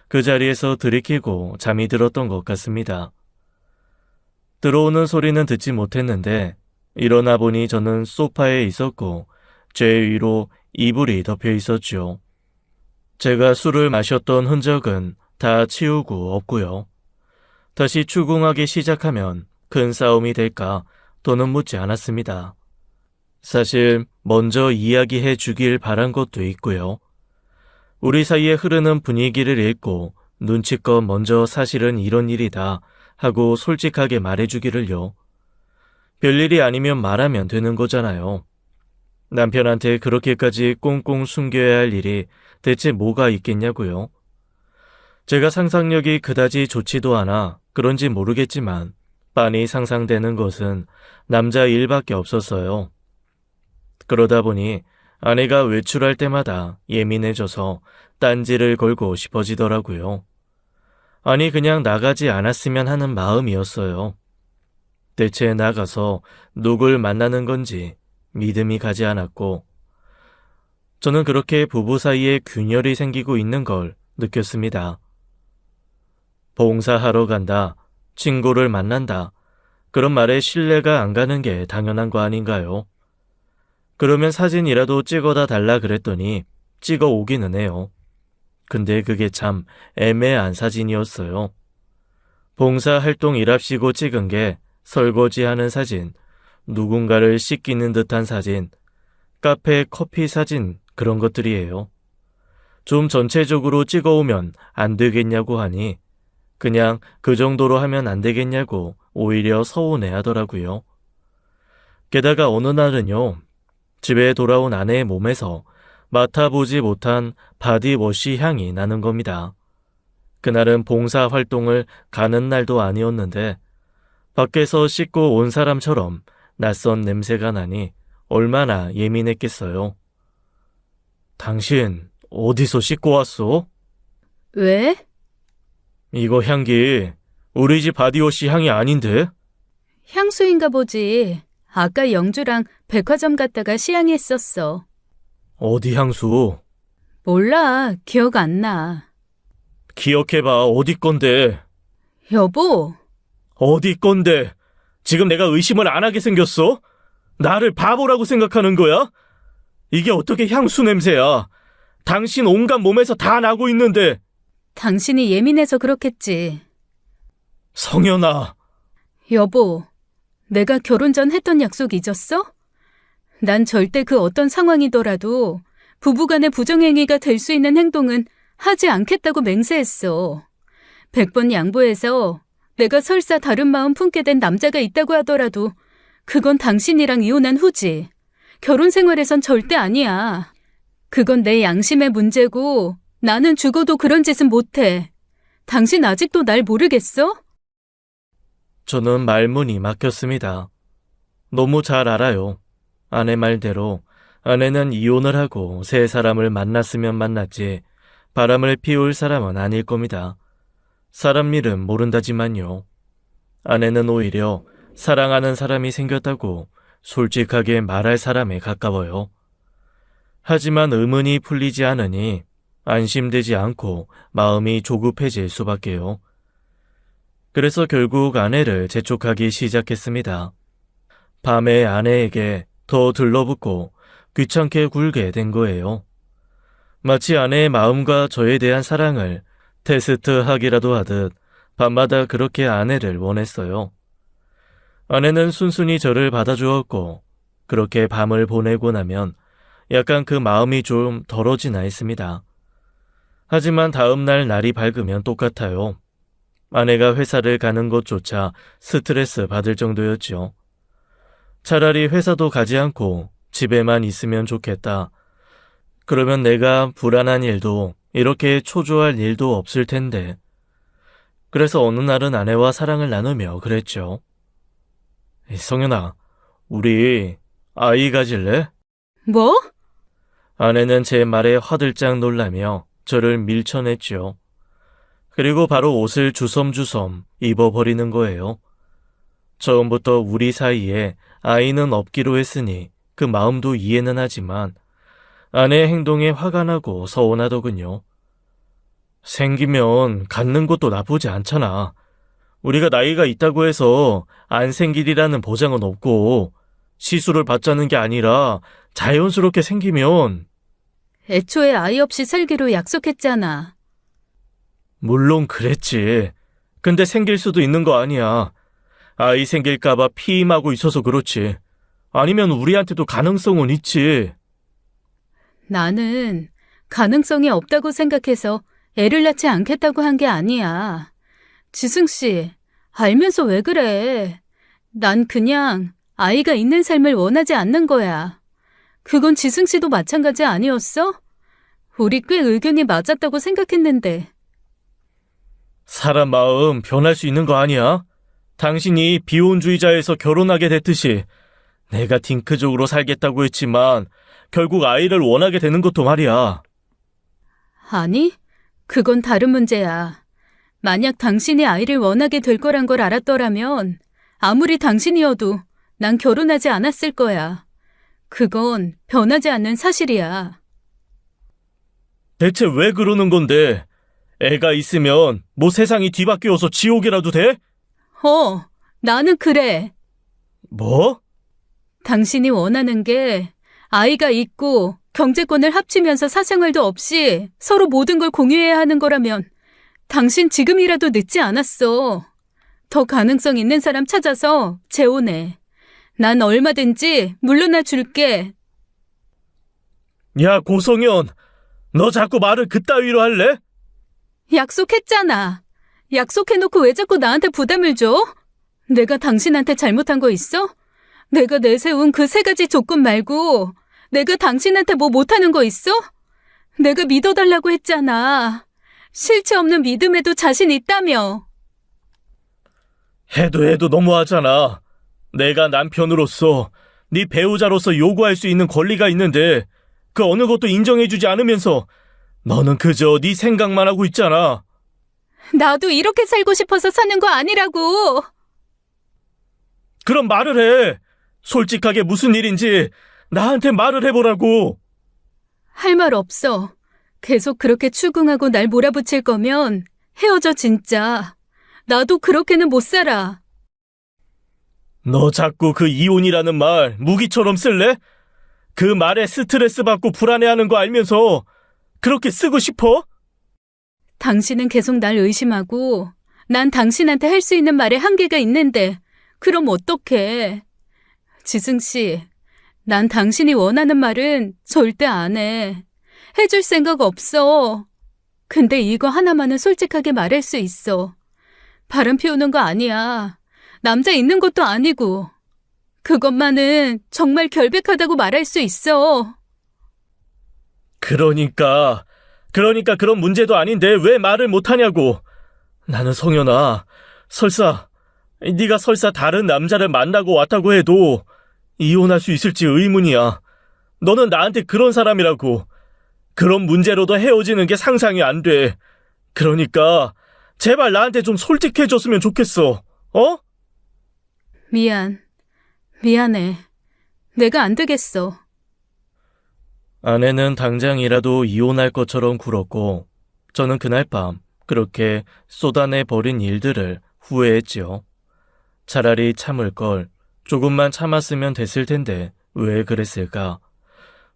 그 자리에서 들이키고 잠이 들었던 것 같습니다. 들어오는 소리는 듣지 못했는데 일어나 보니 저는 소파에 있었고 제 위로 이불이 덮여 있었죠. 제가 술을 마셨던 흔적은 다 치우고 없고요. 다시 추궁하기 시작하면 큰 싸움이 될까 더는 묻지 않았습니다. 사실 먼저 이야기해 주길 바란 것도 있고요. 우리 사이에 흐르는 분위기를 읽고 눈치껏 먼저 사실은 이런 일이다 하고 솔직하게 말해주기를요. 별일이 아니면 말하면 되는 거잖아요. 남편한테 그렇게까지 꽁꽁 숨겨야 할 일이 대체 뭐가 있겠냐고요. 제가 상상력이 그다지 좋지도 않아 그런지 모르겠지만 빤히 상상되는 것은 남자 일밖에 없었어요. 그러다 보니 아내가 외출할 때마다 예민해져서 딴지를 걸고 싶어지더라고요. 아니 그냥 나가지 않았으면 하는 마음이었어요. 대체 나가서 누굴 만나는 건지 믿음이 가지 않았고 저는 그렇게 부부 사이에 균열이 생기고 있는 걸 느꼈습니다. 봉사하러 간다, 친구를 만난다, 그런 말에 신뢰가 안 가는 게 당연한 거 아닌가요? 그러면 사진이라도 찍어다 달라 그랬더니 찍어 오기는 해요. 근데 그게 참 애매한 사진이었어요. 봉사활동이랍시고 찍은 게 설거지하는 사진, 누군가를 씻기는 듯한 사진, 카페 커피 사진 그런 것들이에요. 좀 전체적으로 찍어오면 안 되겠냐고 하니 그냥 그 정도로 하면 안 되겠냐고 오히려 서운해 하더라고요. 게다가 어느 날은요. 집에 돌아온 아내의 몸에서 맡아보지 못한 바디워시 향이 나는 겁니다. 그날은 봉사활동을 가는 날도 아니었는데 밖에서 씻고 온 사람처럼 낯선 냄새가 나니 얼마나 예민했겠어요. 당신 어디서 씻고 왔어? 왜? 이거 향기 우리 집 바디워시 향이 아닌데? 향수인가 보지. 아까 영주랑 백화점 갔다가 시향했었어. 어디 향수? 몰라, 기억 안 나. 기억해봐. 어디 건데? 여보, 어디 건데? 지금 내가 의심을 안 하게 생겼어? 나를 바보라고 생각하는 거야? 이게 어떻게 향수 냄새야? 당신 온갖 몸에서 다 나고 있는데. 당신이 예민해서 그렇겠지. 성현아. 여보, 내가 결혼 전 했던 약속 잊었어? 난 절대 그 어떤 상황이더라도 부부간의 부정행위가 될 수 있는 행동은 하지 않겠다고 맹세했어. 100번 양보해서 내가 설사 다른 마음 품게 된 남자가 있다고 하더라도 그건 당신이랑 이혼한 후지. 결혼 생활에선 절대 아니야. 그건 내 양심의 문제고 나는 죽어도 그런 짓은 못해. 당신 아직도 날 모르겠어? 저는 말문이 막혔습니다. 너무 잘 알아요. 아내 말대로 아내는 이혼을 하고 새 사람을 만났으면 만났지 바람을 피울 사람은 아닐 겁니다. 사람 일은 모른다지만요. 아내는 오히려 사랑하는 사람이 생겼다고 솔직하게 말할 사람에 가까워요. 하지만 의문이 풀리지 않으니 안심되지 않고 마음이 조급해질 수밖에요. 그래서 결국 아내를 재촉하기 시작했습니다. 밤에 아내에게 더 들러붙고 귀찮게 굴게 된 거예요. 마치 아내의 마음과 저에 대한 사랑을 테스트하기라도 하듯 밤마다 그렇게 아내를 원했어요. 아내는 순순히 저를 받아주었고 그렇게 밤을 보내고 나면 약간 그 마음이 좀 덜어지나 했습니다. 하지만 다음날 날이 밝으면 똑같아요. 아내가 회사를 가는 것조차 스트레스 받을 정도였죠. 차라리 회사도 가지 않고 집에만 있으면 좋겠다. 그러면 내가 불안한 일도 이렇게 초조할 일도 없을 텐데. 그래서 어느 날은 아내와 사랑을 나누며 그랬죠. 성현아, 우리 아이 가질래? 뭐? 아내는 제 말에 화들짝 놀라며 저를 밀쳐냈죠. 그리고 바로 옷을 주섬주섬 입어버리는 거예요. 처음부터 우리 사이에 아이는 없기로 했으니 그 마음도 이해는 하지만 아내의 행동에 화가 나고 서운하더군요. 생기면 갖는 것도 나쁘지 않잖아. 우리가 나이가 있다고 해서 안 생길이라는 보장은 없고 시술을 받자는 게 아니라 자연스럽게 생기면. 애초에 아이 없이 살기로 약속했잖아. 물론 그랬지. 근데 생길 수도 있는 거 아니야. 아이 생길까봐 피임하고 있어서 그렇지. 아니면 우리한테도 가능성은 있지. 나는 가능성이 없다고 생각해서 애를 낳지 않겠다고 한 게 아니야. 지승 씨, 알면서 왜 그래? 난 그냥 아이가 있는 삶을 원하지 않는 거야. 그건 지승 씨도 마찬가지 아니었어? 우리 꽤 의견이 맞았다고 생각했는데. 사람 마음 변할 수 있는 거 아니야? 당신이 비혼주의자에서 결혼하게 됐듯이 내가 딩크족으로 살겠다고 했지만 결국 아이를 원하게 되는 것도 말이야. 아니, 그건 다른 문제야. 만약 당신이 아이를 원하게 될 거란 걸 알았더라면 아무리 당신이어도 난 결혼하지 않았을 거야. 그건 변하지 않는 사실이야. 대체 왜 그러는 건데? 애가 있으면 뭐 세상이 뒤바뀌어서 지옥이라도 돼? 나는 그래. 뭐? 당신이 원하는 게 아이가 있고 경제권을 합치면서 사생활도 없이 서로 모든 걸 공유해야 하는 거라면 당신 지금이라도 늦지 않았어. 더 가능성 있는 사람 찾아서 재혼해. 난 얼마든지 물러나 줄게. 야, 고성현, 너 자꾸 말을 그따위로 할래? 약속했잖아. 약속해놓고 왜 자꾸 나한테 부담을 줘? 내가 당신한테 잘못한 거 있어? 내가 내세운 그 3가지 조건 말고 내가 당신한테 뭐 못하는 거 있어? 내가 믿어달라고 했잖아. 실체 없는 믿음에도 자신 있다며. 해도 너무하잖아. 내가 남편으로서 네 배우자로서 요구할 수 있는 권리가 있는데 그 어느 것도 인정해주지 않으면서 너는 그저 네 생각만 하고 있잖아. 나도 이렇게 살고 싶어서 사는 거 아니라고. 그럼 말을 해. 솔직하게 무슨 일인지 나한테 말을 해보라고. 할 말 없어. 계속 그렇게 추궁하고 날 몰아붙일 거면 헤어져 진짜. 나도 그렇게는 못 살아. 너 자꾸 그 이혼이라는 말 무기처럼 쓸래? 그 말에 스트레스 받고 불안해하는 거 알면서 그렇게 쓰고 싶어? 당신은 계속 날 의심하고 난 당신한테 할 수 있는 말에 한계가 있는데 그럼 어떡해. 지승 씨, 난 당신이 원하는 말은 절대 안 해. 해줄 생각 없어. 근데 이거 하나만은 솔직하게 말할 수 있어. 바람 피우는 거 아니야. 남자 있는 것도 아니고. 그것만은 정말 결백하다고 말할 수 있어. 그러니까 그런 문제도 아닌데 왜 말을 못하냐고. 나는 성현아, 네가 설사 다른 남자를 만나고 왔다고 해도 이혼할 수 있을지 의문이야. 너는 나한테 그런 사람이라고. 그런 문제로도 헤어지는 게 상상이 안 돼. 그러니까 제발 나한테 좀 솔직해졌으면 좋겠어. 어? 미안해. 내가 안 되겠어. 아내는 당장이라도 이혼할 것처럼 굴었고 저는 그날 밤 그렇게 쏟아내버린 일들을 후회했지요. 차라리 참을 걸, 조금만 참았으면 됐을 텐데 왜 그랬을까?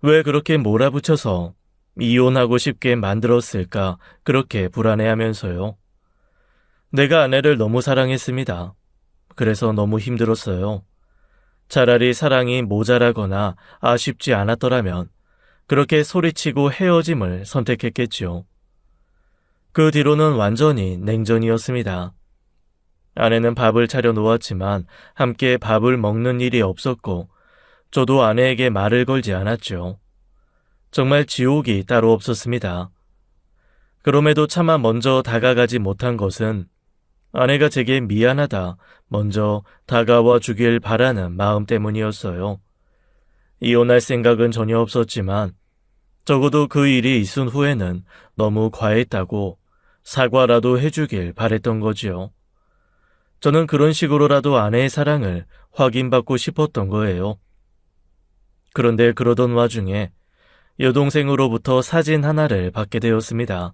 왜 그렇게 몰아붙여서 이혼하고 싶게 만들었을까? 그렇게 불안해하면서요. 내가 아내를 너무 사랑했습니다. 그래서 너무 힘들었어요. 차라리 사랑이 모자라거나 아쉽지 않았더라면 그렇게 소리치고 헤어짐을 선택했겠지요. 그 뒤로는 완전히 냉전이었습니다. 아내는 밥을 차려 놓았지만 함께 밥을 먹는 일이 없었고 저도 아내에게 말을 걸지 않았죠. 정말 지옥이 따로 없었습니다. 그럼에도 차마 먼저 다가가지 못한 것은 아내가 제게 미안하다 먼저 다가와 주길 바라는 마음 때문이었어요. 이혼할 생각은 전혀 없었지만 적어도 그 일이 있은 후에는 너무 과했다고 사과라도 해주길 바랬던 거지요. 저는 그런 식으로라도 아내의 사랑을 확인받고 싶었던 거예요. 그런데 그러던 와중에 여동생으로부터 사진 하나를 받게 되었습니다.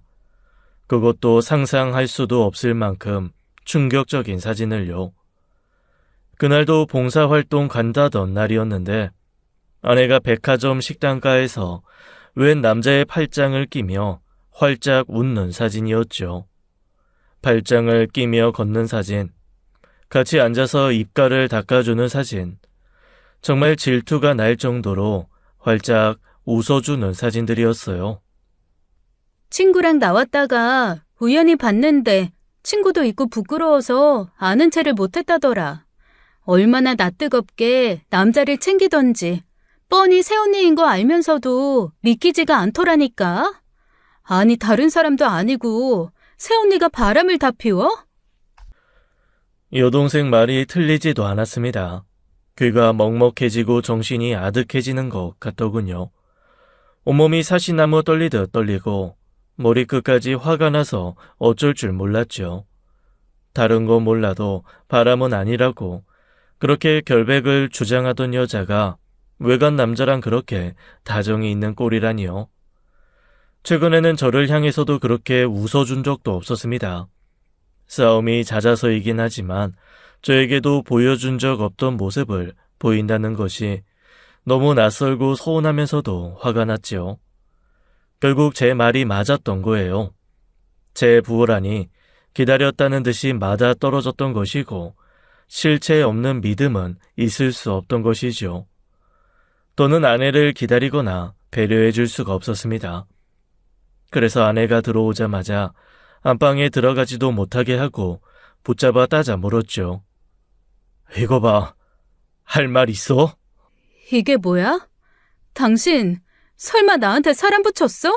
그것도 상상할 수도 없을 만큼 충격적인 사진을요. 그날도 봉사활동 간다던 날이었는데 아내가 백화점 식당가에서 웬 남자의 팔짱을 끼며 활짝 웃는 사진이었죠. 팔짱을 끼며 걷는 사진, 같이 앉아서 입가를 닦아주는 사진, 정말 질투가 날 정도로 활짝 웃어주는 사진들이었어요. 친구랑 나왔다가 우연히 봤는데 친구도 있고 부끄러워서 아는 체를 못했다더라. 얼마나 낯뜨겁게 남자를 챙기던지 뻔히 새언니인 거 알면서도 믿기지가 않더라니까. 아니 다른 사람도 아니고 새언니가 바람을 다 피워? 여동생 말이 틀리지도 않았습니다. 귀가 먹먹해지고 정신이 아득해지는 것 같더군요. 온몸이 사시나무 떨리듯 떨리고 머리끝까지 화가 나서 어쩔 줄 몰랐죠. 다른 건 몰라도 바람은 아니라고 그렇게 결백을 주장하던 여자가 외간 남자랑 그렇게 다정이 있는 꼴이라니요. 최근에는 저를 향해서도 그렇게 웃어준 적도 없었습니다. 싸움이 잦아서이긴 하지만 저에게도 보여준 적 없던 모습을 보인다는 것이 너무 낯설고 서운하면서도 화가 났지요. 결국 제 말이 맞았던 거예요. 제 부호라니 기다렸다는 듯이 맞아 떨어졌던 것이고 실체 없는 믿음은 있을 수 없던 것이죠. 또는 아내를 기다리거나 배려해 줄 수가 없었습니다. 그래서 아내가 들어오자마자 안방에 들어가지도 못하게 하고 붙잡아 따자 물었죠. 이거 봐, 할 말 있어? 이게 뭐야? 당신 설마 나한테 사람 붙였어?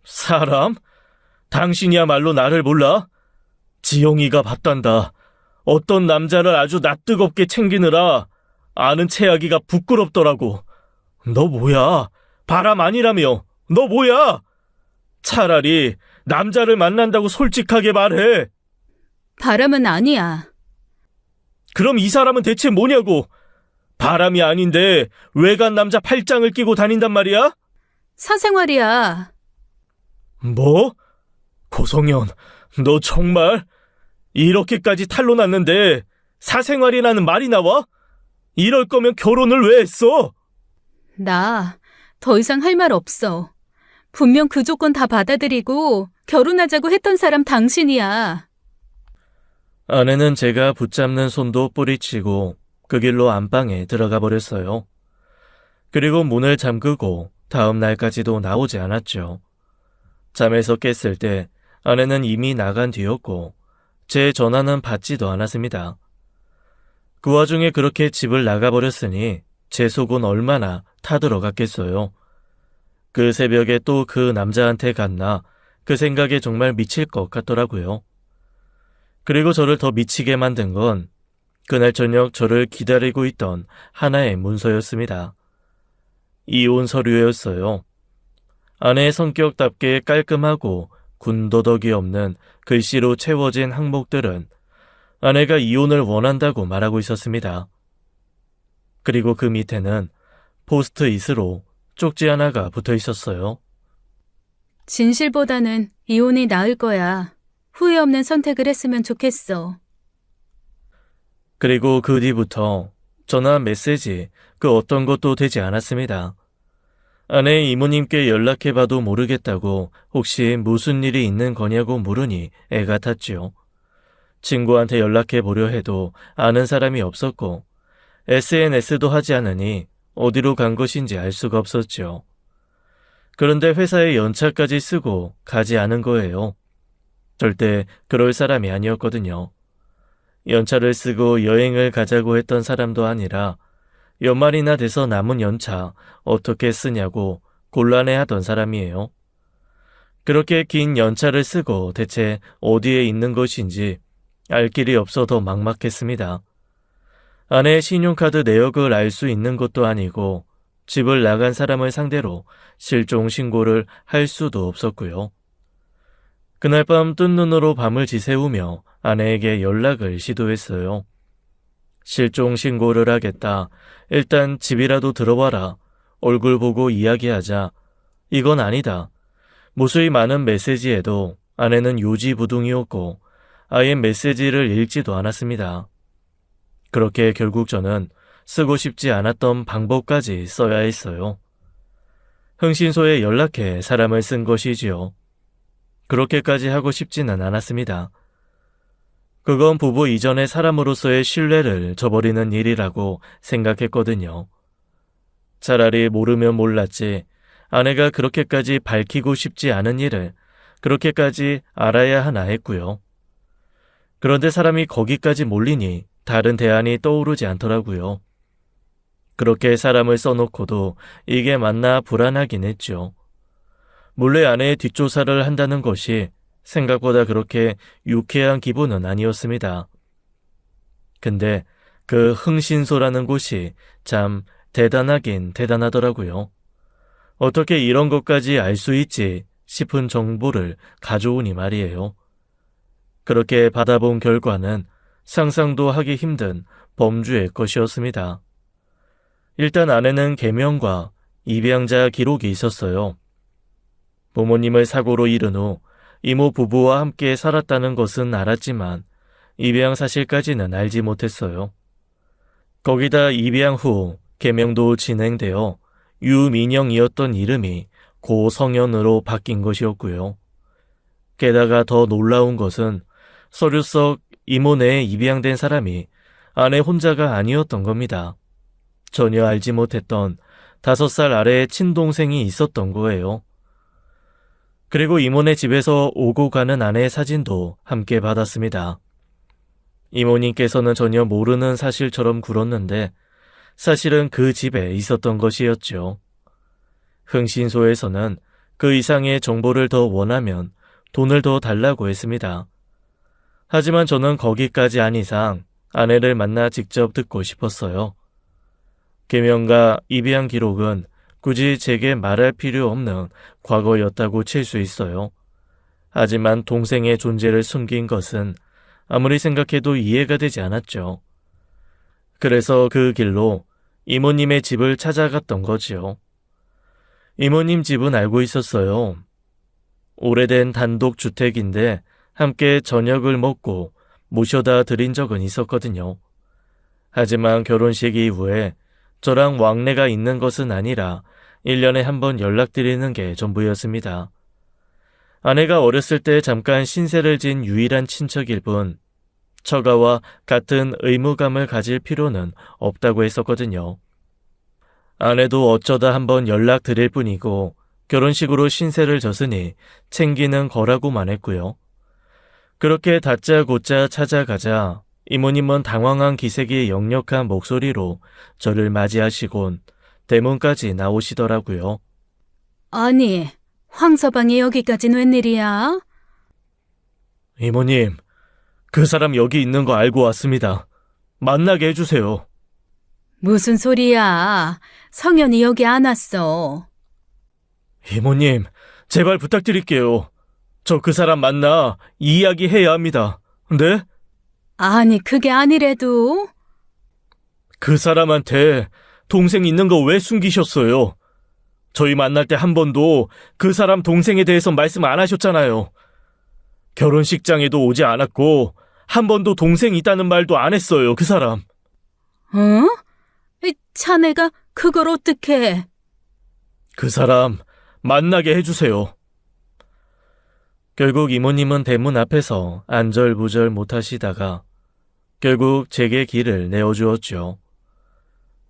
사람? 당신이야말로 나를 몰라? 지영이가 봤단다. 어떤 남자를 아주 낯뜨겁게 챙기느라 아는 체하기가 부끄럽더라고. 너 뭐야? 바람 아니라며. 너 뭐야? 차라리 남자를 만난다고 솔직하게 말해. 바람은 아니야. 그럼 이 사람은 대체 뭐냐고? 바람이 아닌데 외간 남자 팔짱을 끼고 다닌단 말이야? 사생활이야. 뭐? 고성현, 너 정말? 이렇게까지 탄로났는데 사생활이라는 말이 나와? 이럴 거면 결혼을 왜 했어? 나 더 이상 할 말 없어. 분명 그 조건 다 받아들이고 결혼하자고 했던 사람 당신이야. 아내는 제가 붙잡는 손도 뿌리치고 그 길로 안방에 들어가 버렸어요. 그리고 문을 잠그고 다음 날까지도 나오지 않았죠. 잠에서 깼을 때 아내는 이미 나간 뒤였고 제 전화는 받지도 않았습니다. 그 와중에 그렇게 집을 나가버렸으니 제 속은 얼마나 타들어갔겠어요. 그 새벽에 또 그 남자한테 갔나 그 생각에 정말 미칠 것 같더라고요. 그리고 저를 더 미치게 만든 건 그날 저녁 저를 기다리고 있던 하나의 문서였습니다. 이혼 서류였어요. 아내의 성격답게 깔끔하고 군더더기 없는 글씨로 채워진 항목들은 아내가 이혼을 원한다고 말하고 있었습니다. 그리고 그 밑에는 포스트잇으로 쪽지 하나가 붙어 있었어요. 진실보다는 이혼이 나을 거야. 후회 없는 선택을 했으면 좋겠어. 그리고 그 뒤부터 전화, 메시지, 그 어떤 것도 되지 않았습니다. 아내의 이모님께 연락해봐도 모르겠다고 혹시 무슨 일이 있는 거냐고 물으니 애가 탔지요. 친구한테 연락해보려 해도 아는 사람이 없었고 SNS도 하지 않으니 어디로 간 것인지 알 수가 없었죠. 그런데 회사에 연차까지 쓰고 가지 않은 거예요. 절대 그럴 사람이 아니었거든요. 연차를 쓰고 여행을 가자고 했던 사람도 아니라 연말이나 돼서 남은 연차 어떻게 쓰냐고 곤란해하던 사람이에요. 그렇게 긴 연차를 쓰고 대체 어디에 있는 것인지 알 길이 없어 더 막막했습니다. 아내의 신용카드 내역을 알 수 있는 것도 아니고 집을 나간 사람을 상대로 실종 신고를 할 수도 없었고요. 그날 밤 뜬 눈으로 밤을 지새우며 아내에게 연락을 시도했어요. 실종 신고를 하겠다. 일단 집이라도 들어와라. 얼굴 보고 이야기하자. 이건 아니다. 무수히 많은 메시지에도 아내는 요지부둥이었고 아예 메시지를 읽지도 않았습니다. 그렇게 결국 저는 쓰고 싶지 않았던 방법까지 써야 했어요. 흥신소에 연락해 사람을 쓴 것이지요. 그렇게까지 하고 싶지는 않았습니다. 그건 부부 이전의 사람으로서의 신뢰를 저버리는 일이라고 생각했거든요. 차라리 모르면 몰랐지 아내가 그렇게까지 밝히고 싶지 않은 일을 그렇게까지 알아야 하나 했고요. 그런데 사람이 거기까지 몰리니 다른 대안이 떠오르지 않더라고요. 그렇게 사람을 써놓고도 이게 맞나 불안하긴 했죠. 몰래 아내의 뒷조사를 한다는 것이 생각보다 그렇게 유쾌한 기분은 아니었습니다. 근데 그 흥신소라는 곳이 참 대단하긴 대단하더라고요. 어떻게 이런 것까지 알 수 있지 싶은 정보를 가져오니 말이에요. 그렇게 받아본 결과는 상상도 하기 힘든 범주의 것이었습니다. 일단 아내는 계명과 입양자 기록이 있었어요. 부모님을 사고로 잃은 후 이모 부부와 함께 살았다는 것은 알았지만 입양 사실까지는 알지 못했어요. 거기다 입양 후 계명도 진행되어 유민영이었던 이름이 고성현으로 바뀐 것이었고요. 게다가 더 놀라운 것은 서류 속 이모 내에 입양된 사람이 아내 혼자가 아니었던 겁니다. 전혀 알지 못했던 5살 아래의 친동생이 있었던 거예요. 그리고 이모네 집에서 오고 가는 아내의 사진도 함께 받았습니다. 이모님께서는 전혀 모르는 사실처럼 굴었는데 사실은 그 집에 있었던 것이었죠. 흥신소에서는 그 이상의 정보를 더 원하면 돈을 더 달라고 했습니다. 하지만 저는 거기까지 한 이상 아내를 만나 직접 듣고 싶었어요. 계명과 입양 기록은 굳이 제게 말할 필요 없는 과거였다고 칠 수 있어요. 하지만 동생의 존재를 숨긴 것은 아무리 생각해도 이해가 되지 않았죠. 그래서 그 길로 이모님의 집을 찾아갔던 거지요. 이모님 집은 알고 있었어요. 오래된 단독주택인데 함께 저녁을 먹고 모셔다 드린 적은 있었거든요. 하지만 결혼식 이후에 저랑 왕래가 있는 것은 아니라 1년에 한 번 연락드리는 게 전부였습니다. 아내가 어렸을 때 잠깐 신세를 진 유일한 친척일 뿐 처가와 같은 의무감을 가질 필요는 없다고 했었거든요. 아내도 어쩌다 한번 연락드릴 뿐이고 결혼식으로 신세를 졌으니 챙기는 거라고만 했고요. 그렇게 다짜고짜 찾아가자 이모님은 당황한 기색이 역력한 목소리로 저를 맞이하시곤 대문까지 나오시더라고요. 아니, 황서방이 여기까진 웬일이야? 이모님, 그 사람 여기 있는 거 알고 왔습니다. 만나게 해주세요. 무슨 소리야? 성현이 여기 안 왔어. 이모님, 제발 부탁드릴게요. 저 그 사람 만나 이야기해야 합니다. 네? 아니, 그게 아니래도. 그 사람한테 동생 있는 거 왜 숨기셨어요? 저희 만날 때 한 번도 그 사람 동생에 대해서 말씀 안 하셨잖아요. 결혼식장에도 오지 않았고 한 번도 동생 있다는 말도 안 했어요, 그 사람. 어? 이 자네가 그걸 어떻게? 그 사람 만나게 해주세요. 결국 이모님은 대문 앞에서 안절부절 못하시다가 결국 제게 길을 내어주었죠.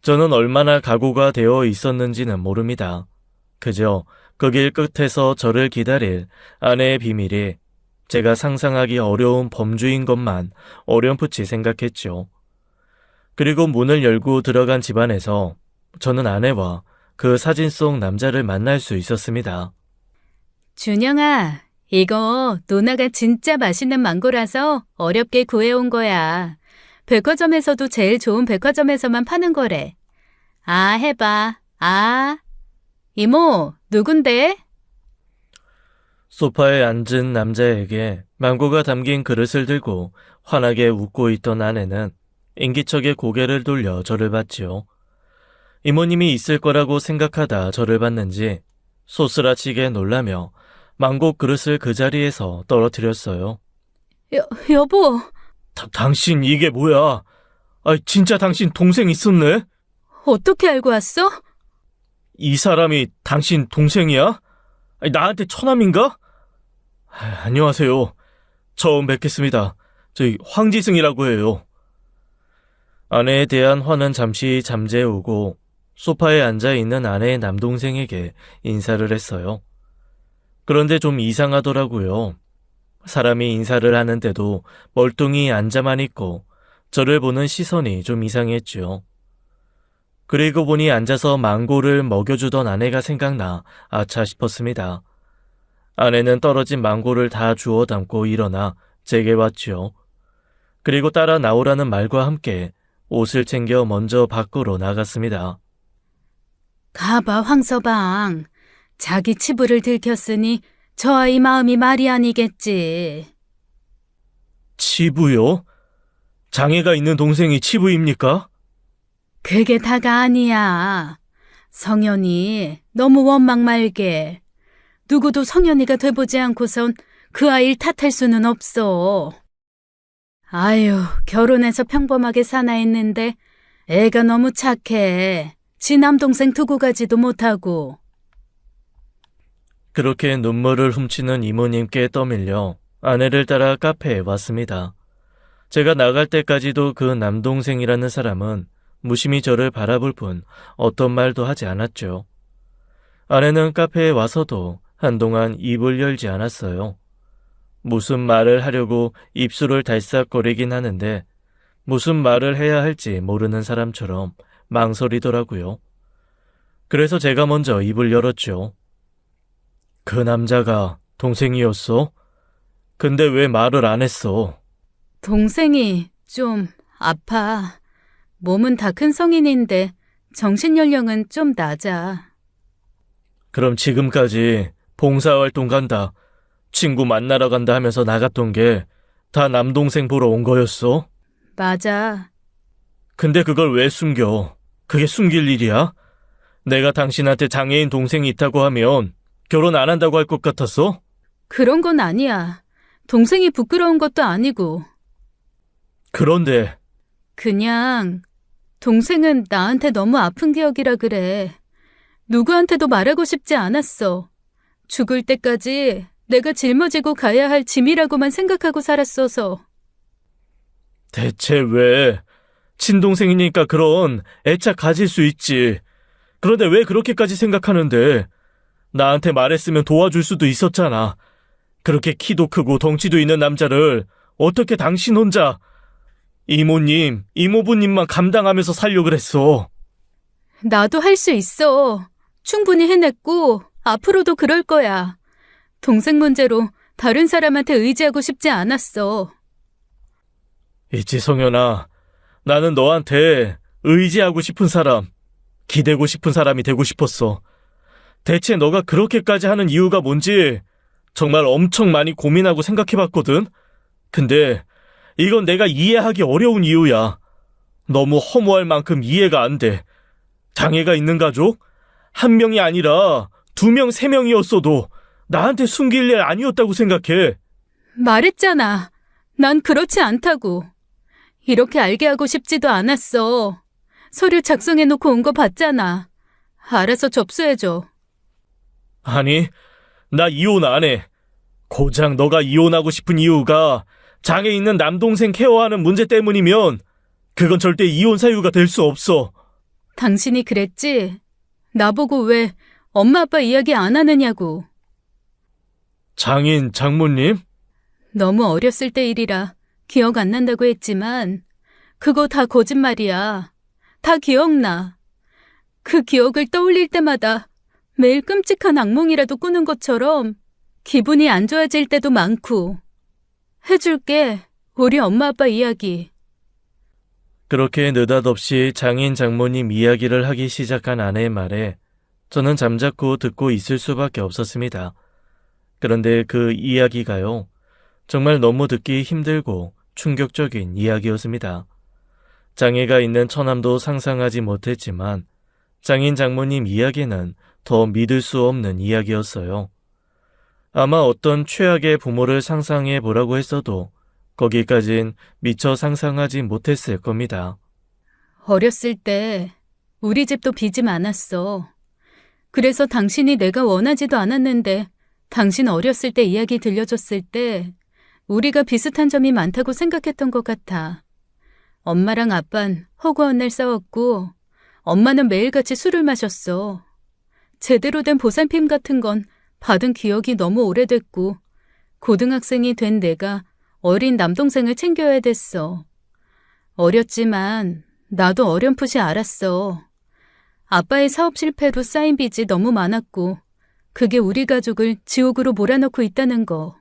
저는 얼마나 각오가 되어 있었는지는 모릅니다. 그저 그 길 끝에서 저를 기다릴 아내의 비밀이 제가 상상하기 어려운 범주인 것만 어렴풋이 생각했죠. 그리고 문을 열고 들어간 집안에서 저는 아내와 그 사진 속 남자를 만날 수 있었습니다. 준영아, 이거 누나가 진짜 맛있는 망고라서 어렵게 구해온 거야. 백화점에서도 제일 좋은 백화점에서만 파는 거래. 아, 해봐. 아. 이모, 누군데? 소파에 앉은 남자에게 망고가 담긴 그릇을 들고 환하게 웃고 있던 아내는 인기척에 고개를 돌려 저를 봤지요. 이모님이 있을 거라고 생각하다 저를 봤는지 소스라치게 놀라며 망고 그릇을 그 자리에서 떨어뜨렸어요. 여보. 당신 이게 뭐야? 진짜 당신 동생 있었네? 어떻게 알고 왔어? 이 사람이 당신 동생이야? 나한테 처남인가? 안녕하세요. 처음 뵙겠습니다. 저희 황지승이라고 해요. 아내에 대한 화는 잠시 잠재우고 소파에 앉아있는 아내의 남동생에게 인사를 했어요. 그런데 좀 이상하더라고요. 사람이 인사를 하는데도 멀뚱히 앉아만 있고 저를 보는 시선이 좀 이상했죠. 그리고 보니 앉아서 망고를 먹여주던 아내가 생각나 아차 싶었습니다. 아내는 떨어진 망고를 다 주워 담고 일어나 제게 왔죠. 그리고 따라 나오라는 말과 함께 옷을 챙겨 먼저 밖으로 나갔습니다. 가봐, 황서방. 자기 치부를 들켰으니 저 아이 마음이 말이 아니겠지. 치부요? 장애가 있는 동생이 치부입니까? 그게 다가 아니야. 성현이 너무 원망 말게. 누구도 성현이가 돼보지 않고선 그 아이를 탓할 수는 없어. 아유, 결혼해서 평범하게 사나 했는데 애가 너무 착해. 지 남동생 두고 가지도 못하고. 그렇게 눈물을 훔치는 이모님께 떠밀려 아내를 따라 카페에 왔습니다. 제가 나갈 때까지도 그 남동생이라는 사람은 무심히 저를 바라볼 뿐 어떤 말도 하지 않았죠. 아내는 카페에 와서도 한동안 입을 열지 않았어요. 무슨 말을 하려고 입술을 달싹거리긴 하는데 무슨 말을 해야 할지 모르는 사람처럼 망설이더라고요. 그래서 제가 먼저 입을 열었죠. 그 남자가 동생이었어? 근데 왜 말을 안 했어? 동생이 좀 아파. 몸은 다 큰 성인인데 정신연령은 좀 낮아. 그럼 지금까지 봉사활동 간다, 친구 만나러 간다 하면서 나갔던 게 다 남동생 보러 온 거였어? 맞아. 근데 그걸 왜 숨겨? 그게 숨길 일이야? 내가 당신한테 장애인 동생이 있다고 하면 결혼 안 한다고 할 것 같았어? 그런 건 아니야. 동생이 부끄러운 것도 아니고. 그런데 그냥 동생은 나한테 너무 아픈 기억이라 그래. 누구한테도 말하고 싶지 않았어. 죽을 때까지 내가 짊어지고 가야 할 짐이라고만 생각하고 살았어서. 대체 왜? 친동생이니까 그런 애착 가질 수 있지. 그런데 왜 그렇게까지 생각하는데? 나한테 말했으면 도와줄 수도 있었잖아. 그렇게 키도 크고 덩치도 있는 남자를 어떻게 당신 혼자 이모님, 이모부님만 감당하면서 살려고 그랬어. 나도 할 수 있어. 충분히 해냈고 앞으로도 그럴 거야. 동생 문제로 다른 사람한테 의지하고 싶지 않았어. 있지, 성현아. 나는 너한테 의지하고 싶은 사람, 기대고 싶은 사람이 되고 싶었어. 대체 너가 그렇게까지 하는 이유가 뭔지 정말 엄청 많이 고민하고 생각해봤거든? 근데 이건 내가 이해하기 어려운 이유야. 너무 허무할 만큼 이해가 안 돼. 장애가 있는 가족? 한 명이 아니라 2명, 3명이었어도 나한테 숨길 일 아니었다고 생각해. 말했잖아. 난 그렇지 않다고. 이렇게 알게 하고 싶지도 않았어. 서류 작성해놓고 온 거 봤잖아. 알아서 접수해줘. 아니, 나 이혼 안 해. 고작 너가 이혼하고 싶은 이유가 장애 있는 남동생 케어하는 문제 때문이면 그건 절대 이혼 사유가 될 수 없어. 당신이 그랬지? 나보고 왜 엄마 아빠 이야기 안 하느냐고. 장인 장모님? 너무 어렸을 때 일이라 기억 안 난다고 했지만 그거 다 거짓말이야. 다 기억나. 그 기억을 떠올릴 때마다 매일 끔찍한 악몽이라도 꾸는 것처럼 기분이 안 좋아질 때도 많고. 해줄게. 우리 엄마 아빠 이야기. 그렇게 느닷없이 장인 장모님 이야기를 하기 시작한 아내의 말에 저는 잠자코 듣고 있을 수밖에 없었습니다. 그런데 그 이야기가요, 정말 너무 듣기 힘들고 충격적인 이야기였습니다. 장애가 있는 처남도 상상하지 못했지만 장인 장모님 이야기는 더 믿을 수 없는 이야기였어요. 아마 어떤 최악의 부모를 상상해 보라고 했어도 거기까진 미처 상상하지 못했을 겁니다. 어렸을 때 우리 집도 빚이 많았어. 그래서 당신이 내가 원하지도 않았는데 당신 어렸을 때 이야기 들려줬을 때 우리가 비슷한 점이 많다고 생각했던 것 같아. 엄마랑 아빤 허구한 날 싸웠고 엄마는 매일같이 술을 마셨어. 제대로 된 보살핌 같은 건 받은 기억이 너무 오래됐고 고등학생이 된 내가 어린 남동생을 챙겨야 됐어. 어렸지만 나도 어렴풋이 알았어. 아빠의 사업 실패로 쌓인 빚이 너무 많았고 그게 우리 가족을 지옥으로 몰아넣고 있다는 거.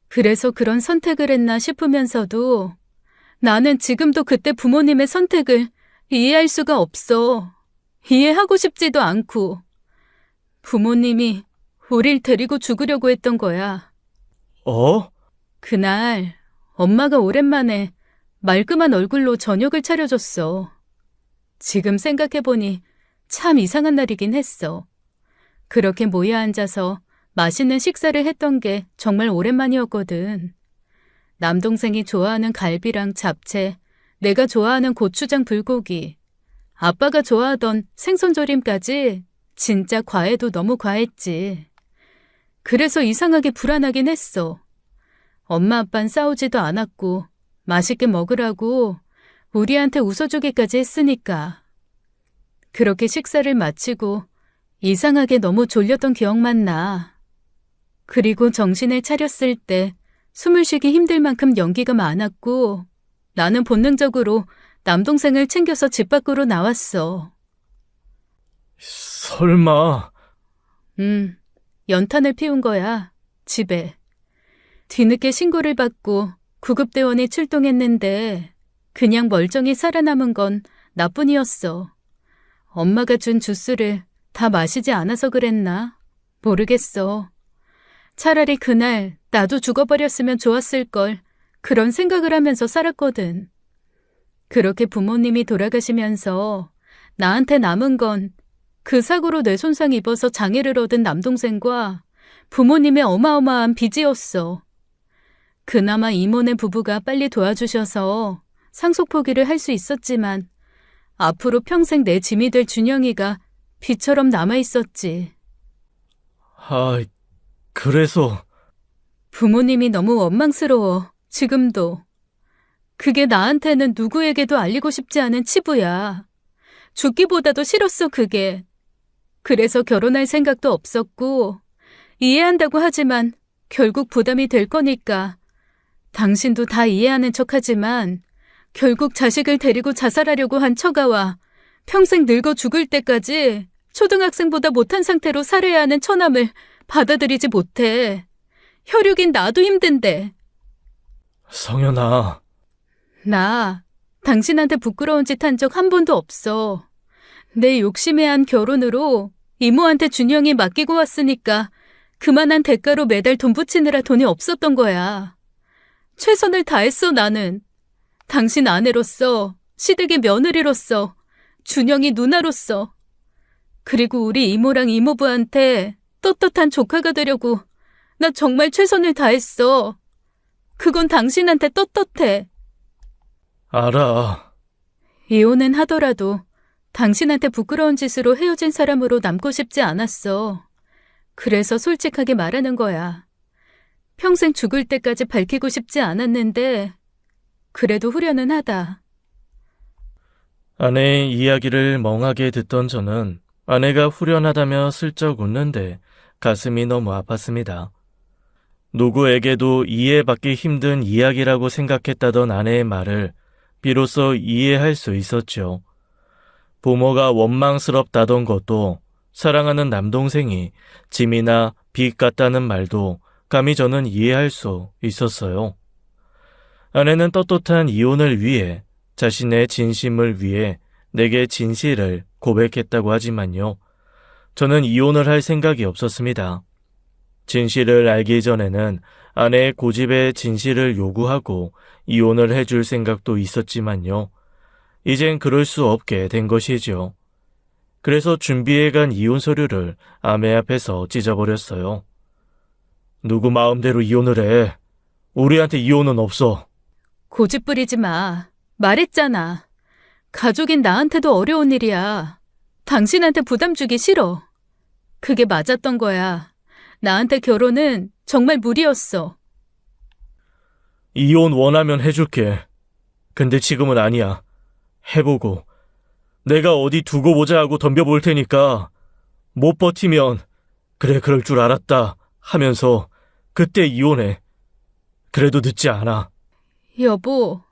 그래서 그런 선택을 했나 싶으면서도 나는 지금도 그때 부모님의 선택을 이해할 수가 없어. 이해하고 싶지도 않고. 부모님이 우릴 데리고 죽으려고 했던 거야. 어? 그날 엄마가 오랜만에 말끔한 얼굴로 저녁을 차려줬어. 지금 생각해보니 참 이상한 날이긴 했어. 그렇게 모여 앉아서 맛있는 식사를 했던 게 정말 오랜만이었거든. 남동생이 좋아하는 갈비랑 잡채, 내가 좋아하는 고추장 불고기, 아빠가 좋아하던 생선조림까지 진짜 과해도 너무 과했지. 그래서 이상하게 불안하긴 했어. 엄마 아빠는 싸우지도 않았고 맛있게 먹으라고 우리한테 웃어주기까지 했으니까. 그렇게 식사를 마치고 이상하게 너무 졸렸던 기억만 나. 그리고 정신을 차렸을 때 숨을 쉬기 힘들 만큼 연기가 많았고 나는 본능적으로 남동생을 챙겨서 집 밖으로 나왔어. 설마... 연탄을 피운 거야, 집에. 뒤늦게 신고를 받고 구급대원이 출동했는데 그냥 멀쩡히 살아남은 건 나뿐이었어. 엄마가 준 주스를 다 마시지 않아서 그랬나? 모르겠어. 차라리 그날 나도 죽어버렸으면 좋았을걸 그런 생각을 하면서 살았거든. 그렇게 부모님이 돌아가시면서 나한테 남은 건 그 사고로 뇌손상 입어서 장애를 얻은 남동생과 부모님의 어마어마한 빚이었어. 그나마 이모네 부부가 빨리 도와주셔서 상속 포기를 할 수 있었지만 앞으로 평생 내 짐이 될 준영이가 빚처럼 남아있었지. 그래서... 부모님이 너무 원망스러워, 지금도. 그게 나한테는 누구에게도 알리고 싶지 않은 치부야. 죽기보다도 싫었어, 그게. 그래서 결혼할 생각도 없었고, 이해한다고 하지만 결국 부담이 될 거니까. 당신도 다 이해하는 척하지만 결국 자식을 데리고 자살하려고 한 처가와 평생 늙어 죽을 때까지 초등학생보다 못한 상태로 살해야 하는 처남을 받아들이지 못해. 혈육인 나도 힘든데. 성현아, 나 당신한테 부끄러운 짓 한 적 한 번도 없어. 내 욕심에 한 결혼으로 이모한테 준영이 맡기고 왔으니까 그만한 대가로 매달 돈 붙이느라 돈이 없었던 거야. 최선을 다했어, 나는. 당신 아내로서, 시댁의 며느리로서, 준영이 누나로서. 그리고 우리 이모랑 이모부한테 떳떳한 조카가 되려고 나 정말 최선을 다했어. 그건 당신한테 떳떳해. 알아. 이혼은 하더라도 당신한테 부끄러운 짓으로 헤어진 사람으로 남고 싶지 않았어. 그래서 솔직하게 말하는 거야. 평생 죽을 때까지 밝히고 싶지 않았는데 그래도 후련은 하다. 아내의 이야기를 멍하게 듣던 저는 아내가 후련하다며 슬쩍 웃는데 가슴이 너무 아팠습니다. 누구에게도 이해받기 힘든 이야기라고 생각했다던 아내의 말을 비로소 이해할 수 있었죠. 부모가 원망스럽다던 것도, 사랑하는 남동생이 짐이나 빚 같다는 말도 감히 저는 이해할 수 있었어요. 아내는 떳떳한 이혼을 위해, 자신의 진심을 위해 내게 진실을 고백했다고 하지만요. 저는 이혼을 할 생각이 없었습니다. 진실을 알기 전에는 아내의 고집에 진실을 요구하고 이혼을 해줄 생각도 있었지만요. 이젠 그럴 수 없게 된 것이죠. 그래서 준비해간 이혼 서류를 아내 앞에서 찢어버렸어요. 누구 마음대로 이혼을 해. 우리한테 이혼은 없어. 고집 부리지 마. 말했잖아. 가족인 나한테도 어려운 일이야. 당신한테 부담 주기 싫어. 그게 맞았던 거야. 나한테 결혼은 정말 무리였어. 이혼 원하면 해줄게. 근데 지금은 아니야. 해보고 내가 어디 두고 보자 하고 덤벼볼 테니까 못 버티면 그래 그럴 줄 알았다 하면서 그때 이혼해. 그래도 늦지 않아. 여보.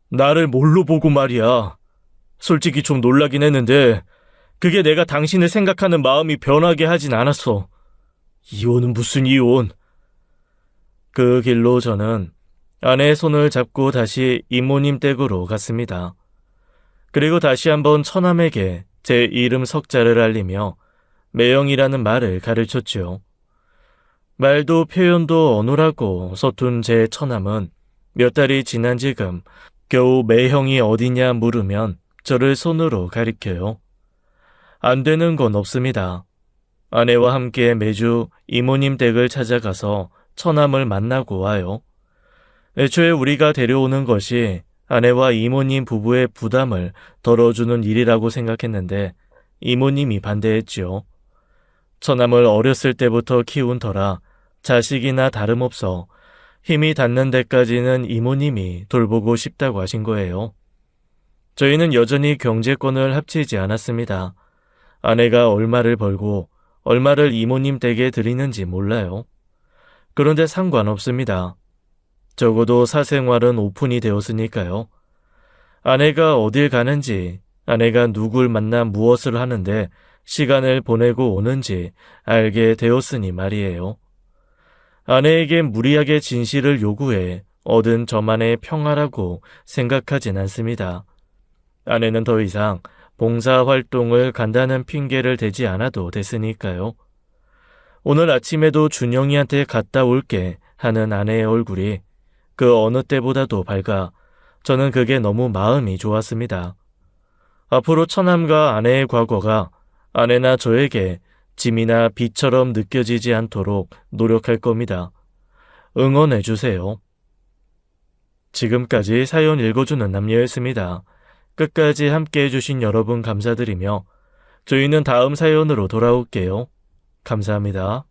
나를 뭘로 보고 말이야. 솔직히 좀 놀라긴 했는데 그게 내가 당신을 생각하는 마음이 변하게 하진 않았어. 이혼은 무슨 이혼. 그 길로 저는 아내의 손을 잡고 다시 이모님 댁으로 갔습니다. 그리고 다시 한번 처남에게 제 이름 석자를 알리며 매형이라는 말을 가르쳤죠. 말도 표현도 어눌하고 서툰 제 처남은 몇 달이 지난 지금 겨우 매형이 어디냐 물으면 저를 손으로 가리켜요. 안 되는 건 없습니다. 아내와 함께 매주 이모님 댁을 찾아가서 처남을 만나고 와요. 애초에 우리가 데려오는 것이 아내와 이모님 부부의 부담을 덜어주는 일이라고 생각했는데 이모님이 반대했지요. 처남을 어렸을 때부터 키운 터라 자식이나 다름없어 힘이 닿는 데까지는 이모님이 돌보고 싶다고 하신 거예요. 저희는 여전히 경제권을 합치지 않았습니다. 아내가 얼마를 벌고 얼마를 이모님 댁에 드리는지 몰라요. 그런데 상관없습니다. 적어도 사생활은 오픈이 되었으니까요. 아내가 어딜 가는지, 아내가 누굴 만나 무엇을 하는데 시간을 보내고 오는지 알게 되었으니 말이에요. 아내에게 무리하게 진실을 요구해 얻은 저만의 평화라고 생각하진 않습니다. 아내는 더 이상 봉사활동을 간다는 핑계를 대지 않아도 됐으니까요. 오늘 아침에도 준영이한테 갔다 올게 하는 아내의 얼굴이 그 어느 때보다도 밝아 저는 그게 너무 마음이 좋았습니다. 앞으로 처남과 아내의 과거가 아내나 저에게 짐이나 빚처럼 느껴지지 않도록 노력할 겁니다. 응원해 주세요. 지금까지 사연 읽어주는 남녀였습니다. 끝까지 함께 해주신 여러분 감사드리며 저희는 다음 사연으로 돌아올게요. 감사합니다.